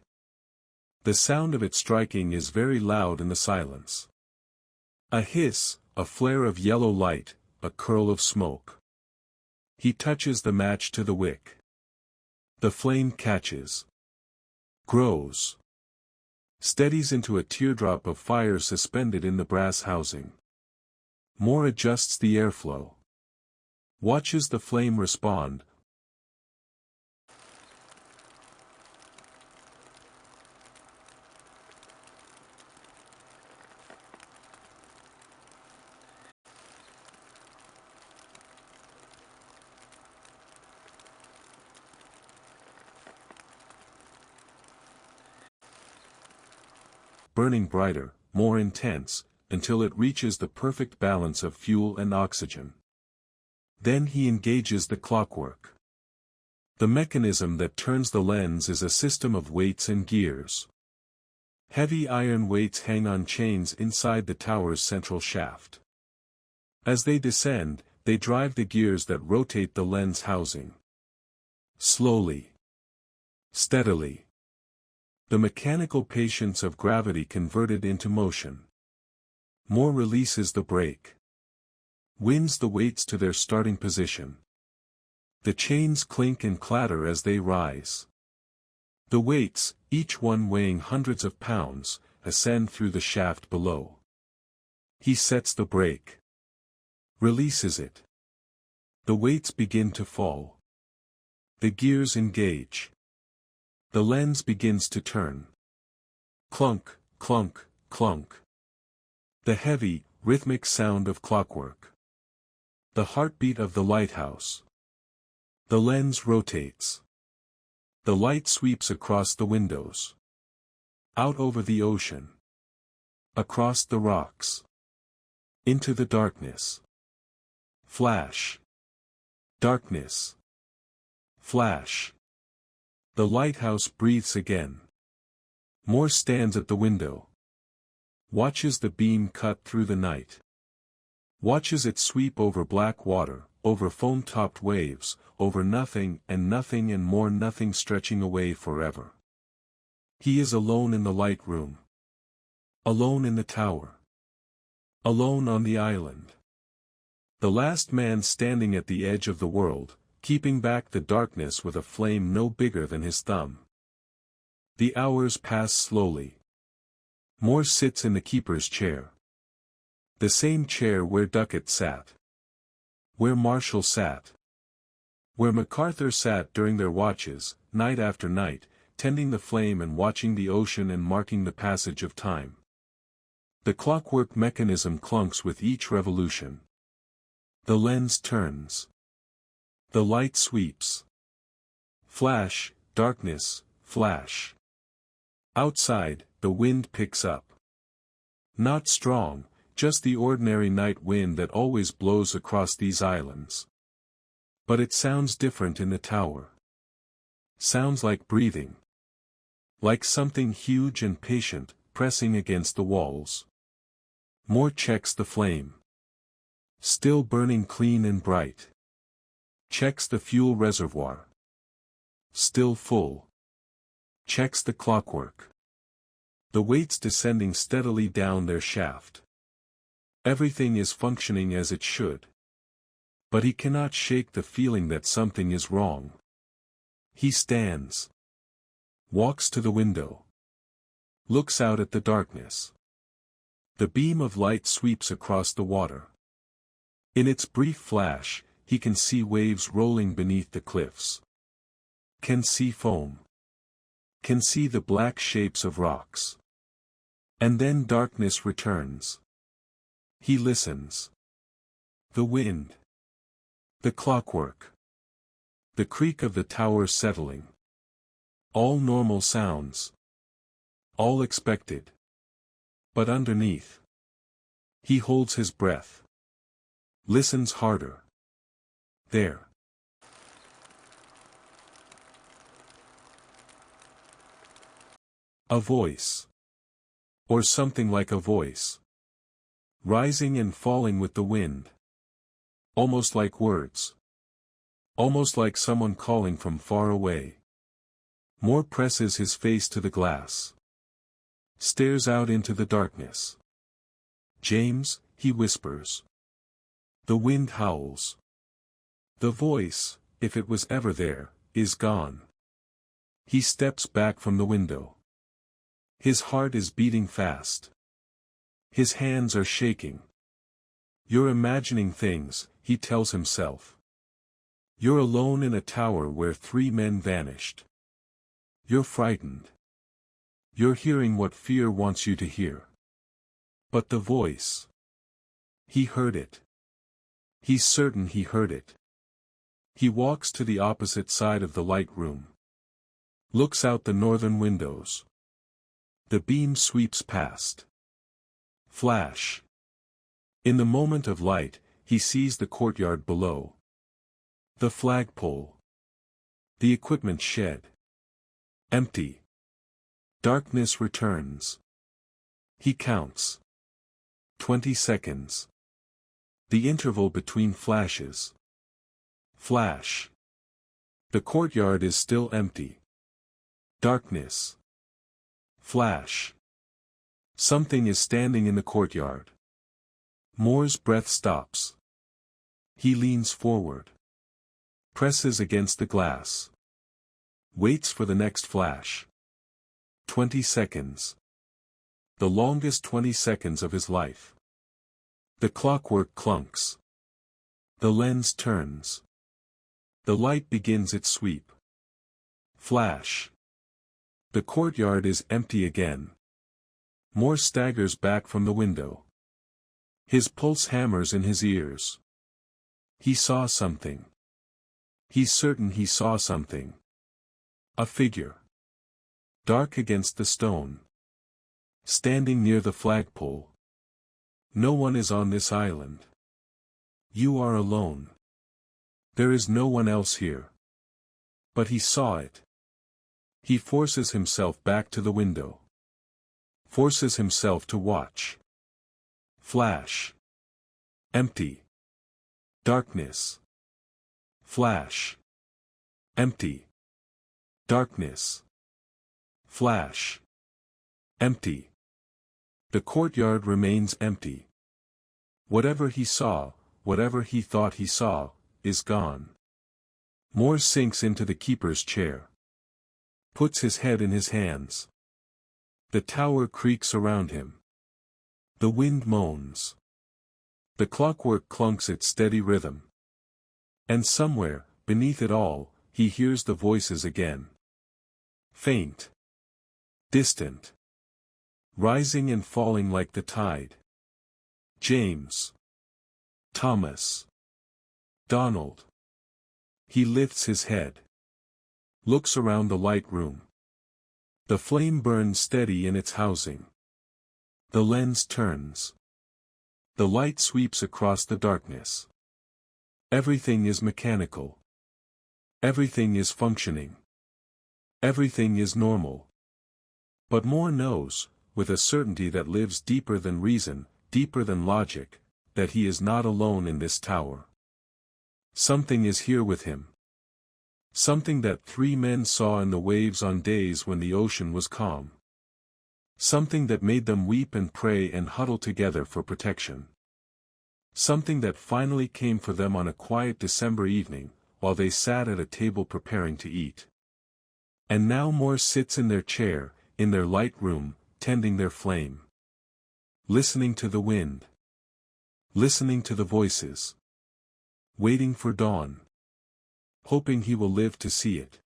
The sound of it striking is very loud in the silence. A hiss, a flare of yellow light, a curl of smoke. He touches the match to the wick. The flame catches. Grows. Steadies into a teardrop of fire suspended in the brass housing. Mòr adjusts the airflow. Watches the flame respond. Burning brighter, more intense, until it reaches the perfect balance of fuel and oxygen. Then he engages the clockwork. The mechanism that turns the lens is a system of weights and gears. Heavy iron weights hang on chains inside the tower's central shaft. As they descend, they drive the gears that rotate the lens housing. Slowly. Steadily. The mechanical patience of gravity converted into motion. Mòr releases the brake. Winds the weights to their starting position. The chains clink and clatter as they rise. The weights, each one weighing hundreds of pounds, ascend through the shaft below. He sets the brake. Releases it. The weights begin to fall. The gears engage. The lens begins to turn. Clunk, clunk, clunk. The heavy, rhythmic sound of clockwork. The heartbeat of the lighthouse. The lens rotates. The light sweeps across the windows. Out over the ocean. Across the rocks. Into the darkness. Flash. Darkness. Flash. The lighthouse breathes again. Mòr stands at the window. Watches the beam cut through the night. Watches it sweep over black water, over foam-topped waves, over nothing and more nothing stretching away forever. He is alone in the light room. Alone in the tower. Alone on the island. The last man standing at the edge of the world, keeping back the darkness with a flame no bigger than his thumb. The hours pass slowly. Mòr sits in the keeper's chair. The same chair where Ducat sat. Where Marshall sat. Where MacArthur sat during their watches, night after night, tending the flame and watching the ocean and marking the passage of time. The clockwork mechanism clunks with each revolution. The lens turns. The light sweeps. Flash, darkness, flash. Outside, the wind picks up. Not strong, just the ordinary night wind that always blows across these islands. But it sounds different in the tower. Sounds like breathing. Like something huge and patient, pressing against the walls. Mòr checks the flame. Still burning clean and bright. Checks the fuel reservoir. Still full. Checks the clockwork. The weights descending steadily down their shaft. Everything is functioning as it should. But he cannot shake the feeling that something is wrong. He stands. Walks to the window. Looks out at the darkness. The beam of light sweeps across the water. In its brief flash, he can see waves rolling beneath the cliffs. Can see foam. Can see the black shapes of rocks. And then darkness returns. He listens. The wind. The clockwork. The creak of the tower settling. All normal sounds. All expected. But underneath. He holds his breath. Listens harder. There. A voice. Or something like a voice. Rising and falling with the wind. Almost like words. Almost like someone calling from far away. Mòr presses his face to the glass. Stares out into the darkness. James, he whispers. The wind howls. The voice, if it was ever there, is gone. He steps back from the window. His heart is beating fast. His hands are shaking. You're imagining things, he tells himself. You're alone in a tower where 3 men vanished. You're frightened. You're hearing what fear wants you to hear. But the voice. He heard it. He's certain he heard it. He walks to the opposite side of the light room. Looks out the northern windows. The beam sweeps past. Flash. In the moment of light, he sees the courtyard below. The flagpole. The equipment shed. Empty. Darkness returns. He counts. 20 seconds. The interval between flashes. Flash. The courtyard is still empty. Darkness. Flash. Something is standing in the courtyard. Mòr's breath stops. He leans forward. Presses against the glass. Waits for the next flash. 20 seconds. The longest 20 seconds of his life. The clockwork clunks. The lens turns. The light begins its sweep. Flash. The courtyard is empty again. Mòr staggers back from the window. His pulse hammers in his ears. He saw something. He's certain he saw something. A figure. Dark against the stone. Standing near the flagpole. No one is on this island. You are alone. There is no one else here. But he saw it. He forces himself back to the window. Forces himself to watch. Flash. Empty. Darkness. Flash. Empty. Darkness. Flash. Empty. The courtyard remains empty. Whatever he saw, whatever he thought he saw, is gone. Mòr sinks into the keeper's chair. Puts his head in his hands. The tower creaks around him. The wind moans. The clockwork clunks its steady rhythm. And somewhere, beneath it all, he hears the voices again. Faint. Distant. Rising and falling like the tide. James. Thomas. Donald. He lifts his head. Looks around the light room. The flame burns steady in its housing. The lens turns. The light sweeps across the darkness. Everything is mechanical. Everything is functioning. Everything is normal. But Mòr knows, with a certainty that lives deeper than reason, deeper than logic, that he is not alone in this tower. Something is here with him. Something that 3 men saw in the waves on days when the ocean was calm. Something that made them weep and pray and huddle together for protection. Something that finally came for them on a quiet December evening, while they sat at a table preparing to eat. And now Mòr sits in their chair, in their light room, tending their flame. Listening to the wind. Listening to the voices. Waiting for dawn. Hoping he will live to see it.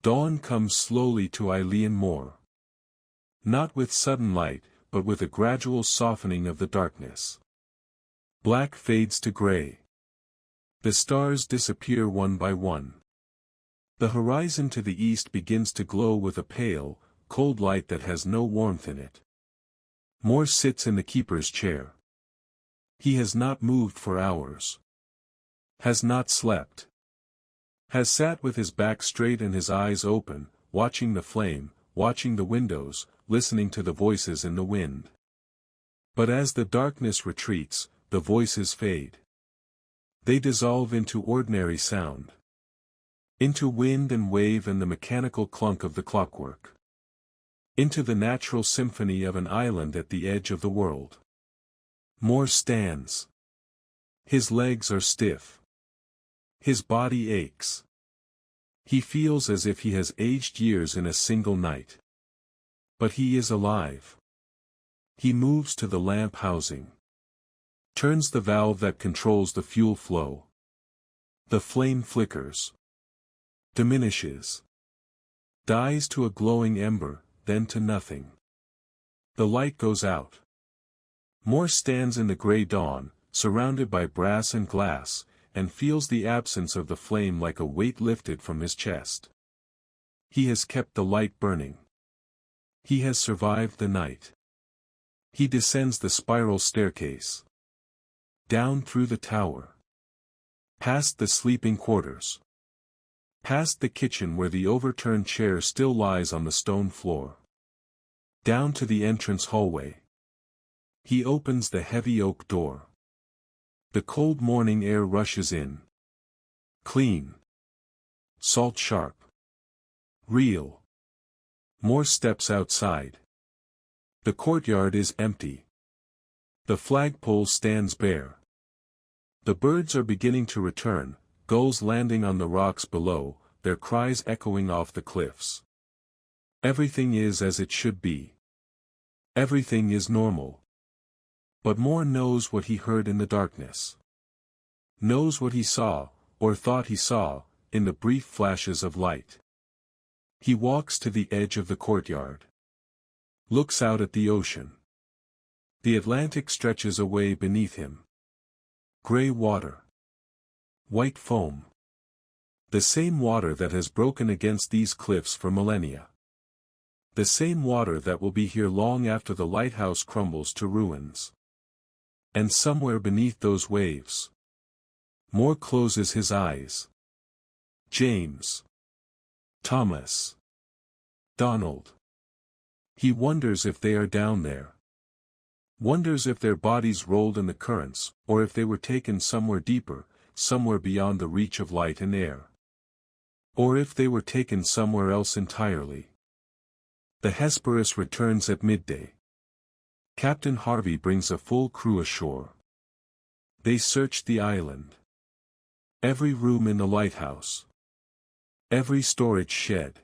Dawn comes slowly to Eilean Mòr. Not with sudden light, but with a gradual softening of the darkness. Black fades to gray. The stars disappear one by one. The horizon to the east begins to glow with a pale, cold light that has no warmth in it. Mòr sits in the keeper's chair. He has not moved for hours. Has not slept. Has sat with his back straight and his eyes open, watching the flame, watching the windows, listening to the voices in the wind. But as the darkness retreats, the voices fade. They dissolve into ordinary sound. Into wind and wave and the mechanical clunk of the clockwork. Into the natural symphony of an island at the edge of the world. Mòr stands. His legs are stiff. His body aches. He feels as if he has aged years in a single night. But he is alive. He moves to the lamp housing. Turns the valve that controls the fuel flow. The flame flickers. Diminishes. Dies to a glowing ember, then to nothing. The light goes out. Mòr stands in the grey dawn, surrounded by brass and glass, and feels the absence of the flame like a weight lifted from his chest. He has kept the light burning. He has survived the night. He descends the spiral staircase. Down through the tower. Past the sleeping quarters. Past the kitchen where the overturned chair still lies on the stone floor. Down to the entrance hallway. He opens the heavy oak door. The cold morning air rushes in. Clean. Salt sharp. Real. Mòr steps outside. The courtyard is empty. The flagpole stands bare. The birds are beginning to return, gulls landing on the rocks below, their cries echoing off the cliffs. Everything is as it should be. Everything is normal. But Mòr knows what he heard in the darkness. Knows what he saw, or thought he saw, in the brief flashes of light. He walks to the edge of the courtyard. Looks out at the ocean. The Atlantic stretches away beneath him. Grey water. White foam. The same water that has broken against these cliffs for millennia. The same water that will be here long after the lighthouse crumbles to ruins. And somewhere beneath those waves. Mòr closes his eyes. James. Thomas. Donald. He wonders if they are down there. Wonders if their bodies rolled in the currents, or if they were taken somewhere deeper, somewhere beyond the reach of light and air. Or if they were taken somewhere else entirely. The Hesperus returns at midday. Captain Harvey brings a full crew ashore. They search the island. Every room in the lighthouse. Every storage shed.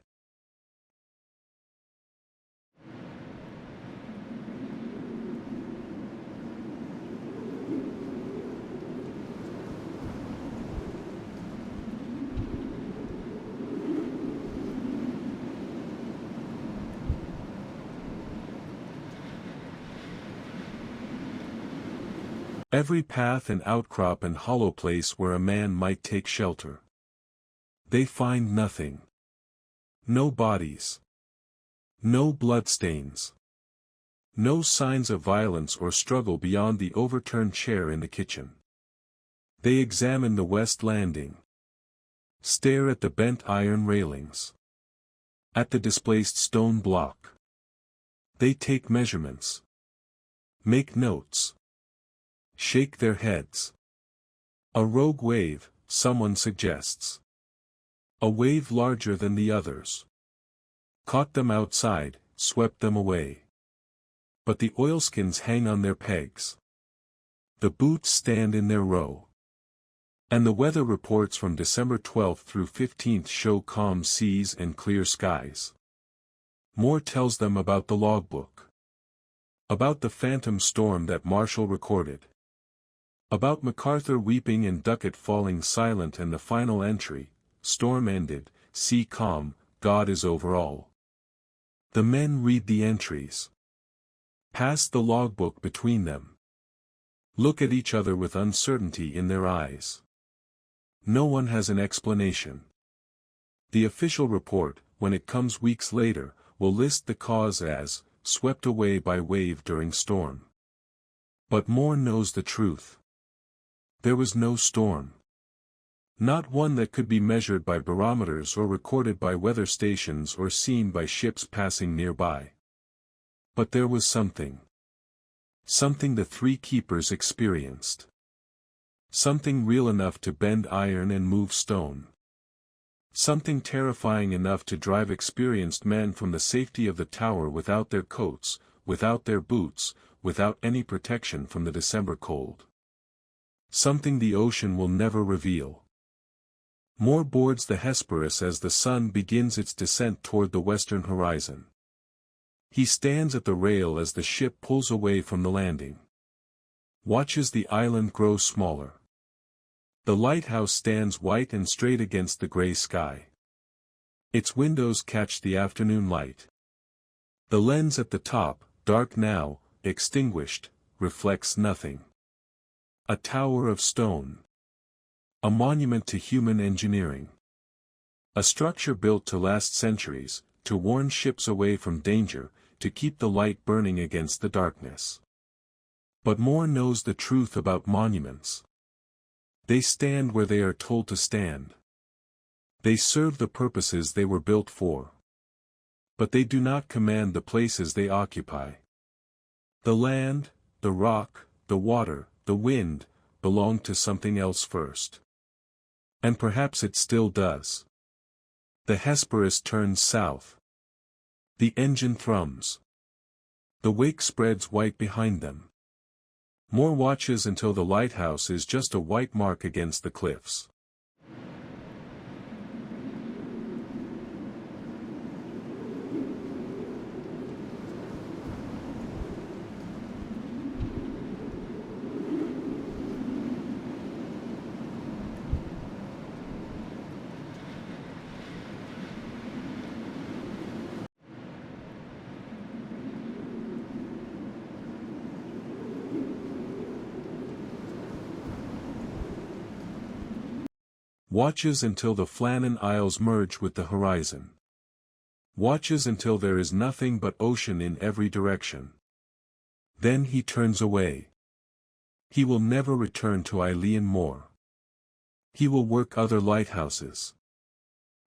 Every path and outcrop and hollow place where a man might take shelter. They find nothing. No bodies. No bloodstains. No signs of violence or struggle beyond the overturned chair in the kitchen. They examine the west landing. Stare at the bent iron railings. At the displaced stone block. They take measurements. Make notes. Shake their heads. A rogue wave, someone suggests. A wave larger than the others. Caught them outside, swept them away. But the oilskins hang on their pegs. The boots stand in their row. And the weather reports from December 12th through 15th show calm seas and clear skies. Mòr tells them about the logbook. About the phantom storm that Marshall recorded. About MacArthur weeping and Duckett falling silent and the final entry, storm ended, sea calm, God is over all. The men read the entries. Pass the logbook between them. Look at each other with uncertainty in their eyes. No one has an explanation. The official report, when it comes weeks later, will list the cause as, swept away by wave during storm. But Mòr knows the truth. There was no storm. Not one that could be measured by barometers or recorded by weather stations or seen by ships passing nearby. But there was something. Something the three keepers experienced. Something real enough to bend iron and move stone. Something terrifying enough to drive experienced men from the safety of the tower without their coats, without their boots, without any protection from the December cold. Something the ocean will never reveal. Mòr boards the Hesperus as the sun begins its descent toward the western horizon. He stands at the rail as the ship pulls away from the landing. Watches the island grow smaller. The lighthouse stands white and straight against the gray sky. Its windows catch the afternoon light. The lens at the top, dark now, extinguished, reflects nothing. A tower of stone. A monument to human engineering. A structure built to last centuries, to warn ships away from danger, to keep the light burning against the darkness. But Mòr knows the truth about monuments. They stand where they are told to stand. They serve the purposes they were built for. But they do not command the places they occupy. The land, the rock, the water, the wind, belong to something else first. And perhaps it still does. The Hesperus turns south. The engine thrums. The wake spreads white behind them. Mòr watches until the lighthouse is just a white mark against the cliffs. Watches until the Flannan Isles merge with the horizon. Watches until there is nothing but ocean in every direction. Then he turns away. He will never return to Eilean Mòr. He will work other lighthouses.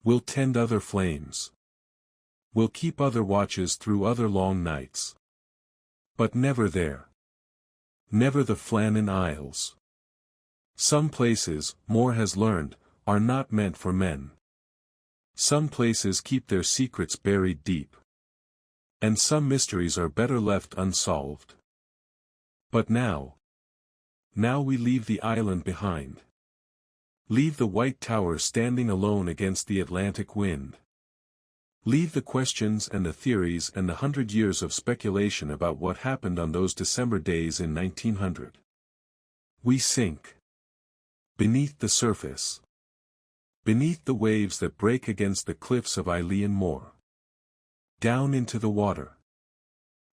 Will tend other flames. Will keep other watches through other long nights. But never there. Never the Flannan Isles. Some places, Mòr has learned, are not meant for men. Some places keep their secrets buried deep. And some mysteries are better left unsolved. But now we leave the island behind. Leave the white tower standing alone against the Atlantic wind. Leave the questions and the theories and the 100 years of speculation about what happened on those December days in 1900. We sink. Beneath the surface. Beneath the waves that break against the cliffs of Eilean Mòr. Down into the water.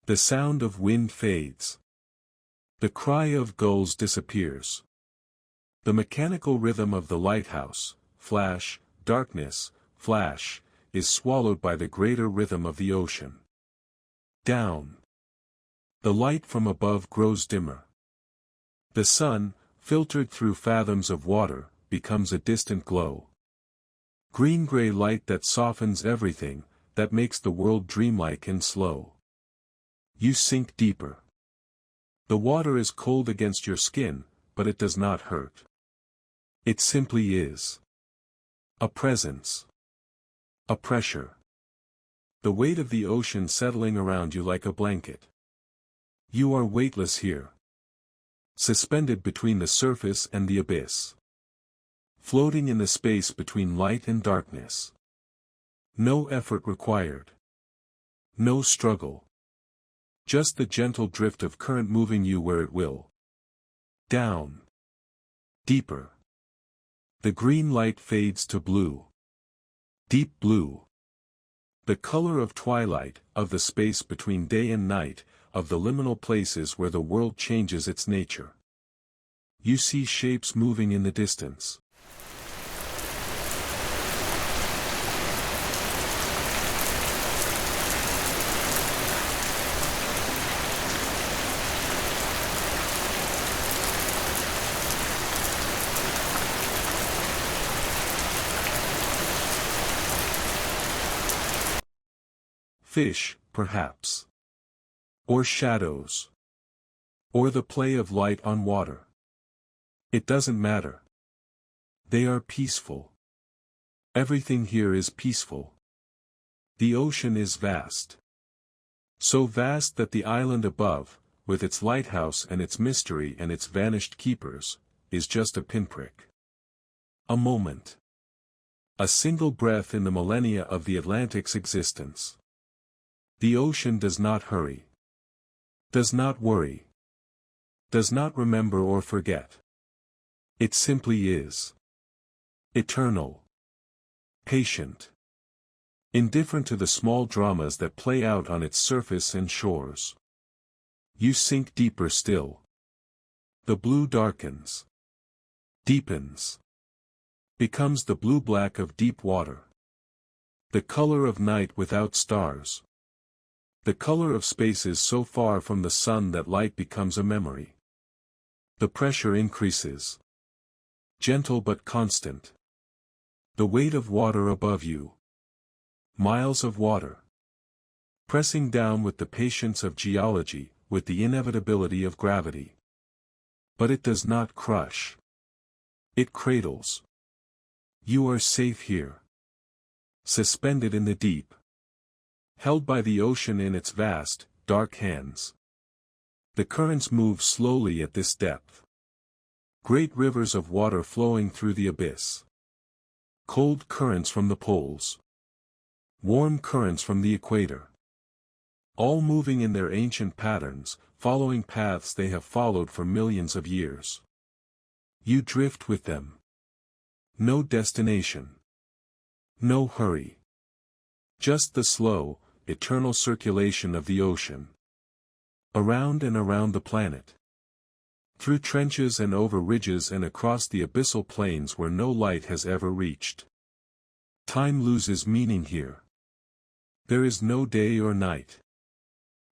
The sound of wind fades. The cry of gulls disappears. The mechanical rhythm of the lighthouse, flash, darkness, flash, is swallowed by the greater rhythm of the ocean. Down. The light from above grows dimmer. The sun, filtered through fathoms of water, becomes a distant glow. Green-gray light that softens everything, that makes the world dreamlike and slow. You sink deeper. The water is cold against your skin, but it does not hurt. It simply is. A presence. A pressure. The weight of the ocean settling around you like a blanket. You are weightless here. Suspended between the surface and the abyss. Floating in the space between light and darkness. No effort required. No struggle. Just the gentle drift of current moving you where it will. Down. Deeper. The green light fades to blue. Deep blue. The color of twilight, of the space between day and night, of the liminal places where the world changes its nature. You see shapes moving in the distance. Fish, perhaps. Or shadows. Or the play of light on water. It doesn't matter. They are peaceful. Everything here is peaceful. The ocean is vast. So vast that the island above, with its lighthouse and its mystery and its vanished keepers, is just a pinprick. A moment. A single breath in the millennia of the Atlantic's existence. The ocean does not hurry. Does not worry. Does not remember or forget. It simply is. Eternal. Patient. Indifferent to the small dramas that play out on its surface and shores. You sink deeper still. The blue darkens. Deepens. Becomes the blue-black of deep water. The color of night without stars. The color of spaces so far from the sun that light becomes a memory. The pressure increases. Gentle but constant. The weight of water above you. Miles of water. Pressing down with the patience of geology, with the inevitability of gravity. But it does not crush. It cradles. You are safe here. Suspended in the deep. Held by the ocean in its vast, dark hands. The currents move slowly at this depth. Great rivers of water flowing through the abyss. Cold currents from the poles. Warm currents from the equator. All moving in their ancient patterns, following paths they have followed for millions of years. You drift with them. No destination. No hurry. Just the slow, eternal circulation of the ocean. Around and around the planet. Through trenches and over ridges and across the abyssal plains where no light has ever reached. Time loses meaning here. There is no day or night.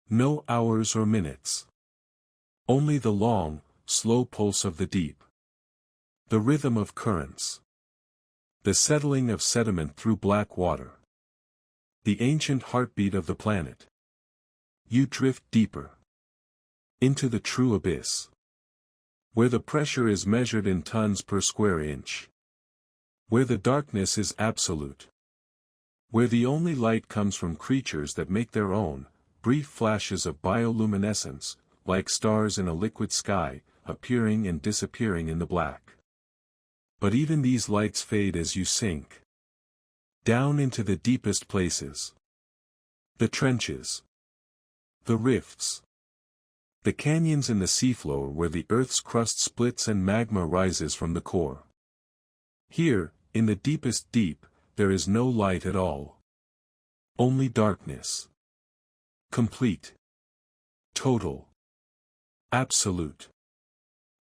No hours or minutes. Only the long, slow pulse of the deep. The rhythm of currents. The settling of sediment through black water. The ancient heartbeat of the planet. You drift deeper. Into the true abyss. Where the pressure is measured in tons per square inch. Where the darkness is absolute. Where the only light comes from creatures that make their own, brief flashes of bioluminescence, like stars in a liquid sky, appearing and disappearing in the black. But even these lights fade as you sink. Down into the deepest places. The trenches. The rifts. The canyons in the seafloor where the Earth's crust splits and magma rises from the core. Here, in the deepest deep, there is no light at all. Only darkness. Complete. Total. Absolute.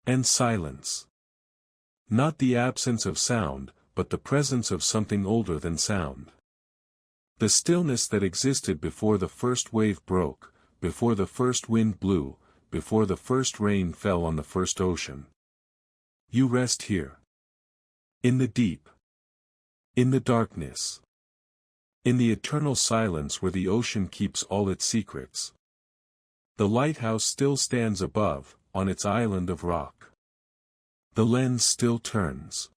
And silence. Not the absence of sound, but the presence of something older than sound. The stillness that existed before the first wave broke, before the first wind blew, before the first rain fell on the first ocean. You rest here. In the deep. In the darkness. In the eternal silence where the ocean keeps all its secrets. The lighthouse still stands above, on its island of rock. The lens still turns.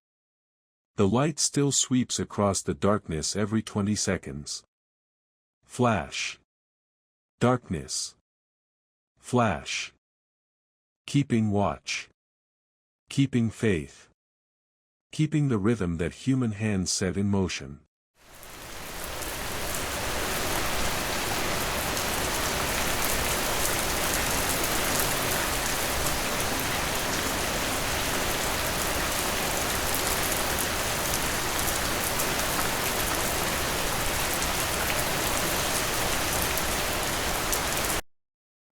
The light still sweeps across the darkness every 20 seconds. Flash. Darkness. Flash. Keeping watch. Keeping faith. Keeping the rhythm that human hands set in motion.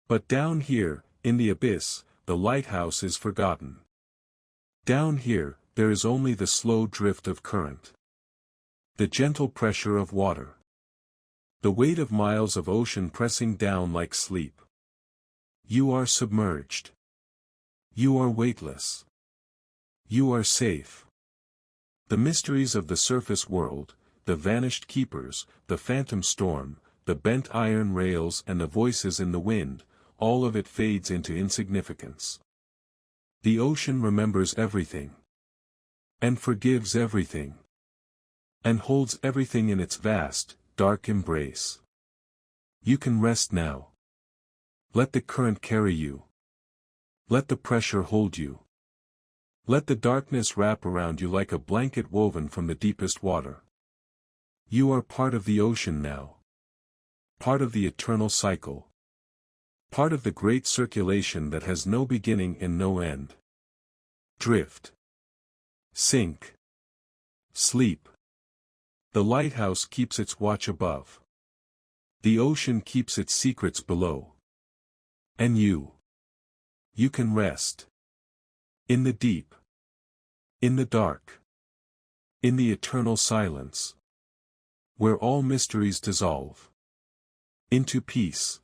But down here, in the abyss, the lighthouse is forgotten. Down here, there is only the slow drift of current. The gentle pressure of water. The weight of miles of ocean pressing down like sleep. You are submerged. You are weightless. You are safe. The mysteries of the surface world, the vanished keepers, the phantom storm, the bent iron rails and the voices in the wind, all of it fades into insignificance. The ocean remembers everything. And forgives everything. And holds everything in its vast, dark embrace. You can rest now. Let the current carry you. Let the pressure hold you. Let the darkness wrap around you like a blanket woven from the deepest water. You are part of the ocean now. Part of the eternal cycle. Part of the great circulation that has no beginning and no end. Drift. Sink. Sleep. The lighthouse keeps its watch above. The ocean keeps its secrets below. And you. You can rest. In the deep. In the dark. In the eternal silence. Where all mysteries dissolve. Into peace.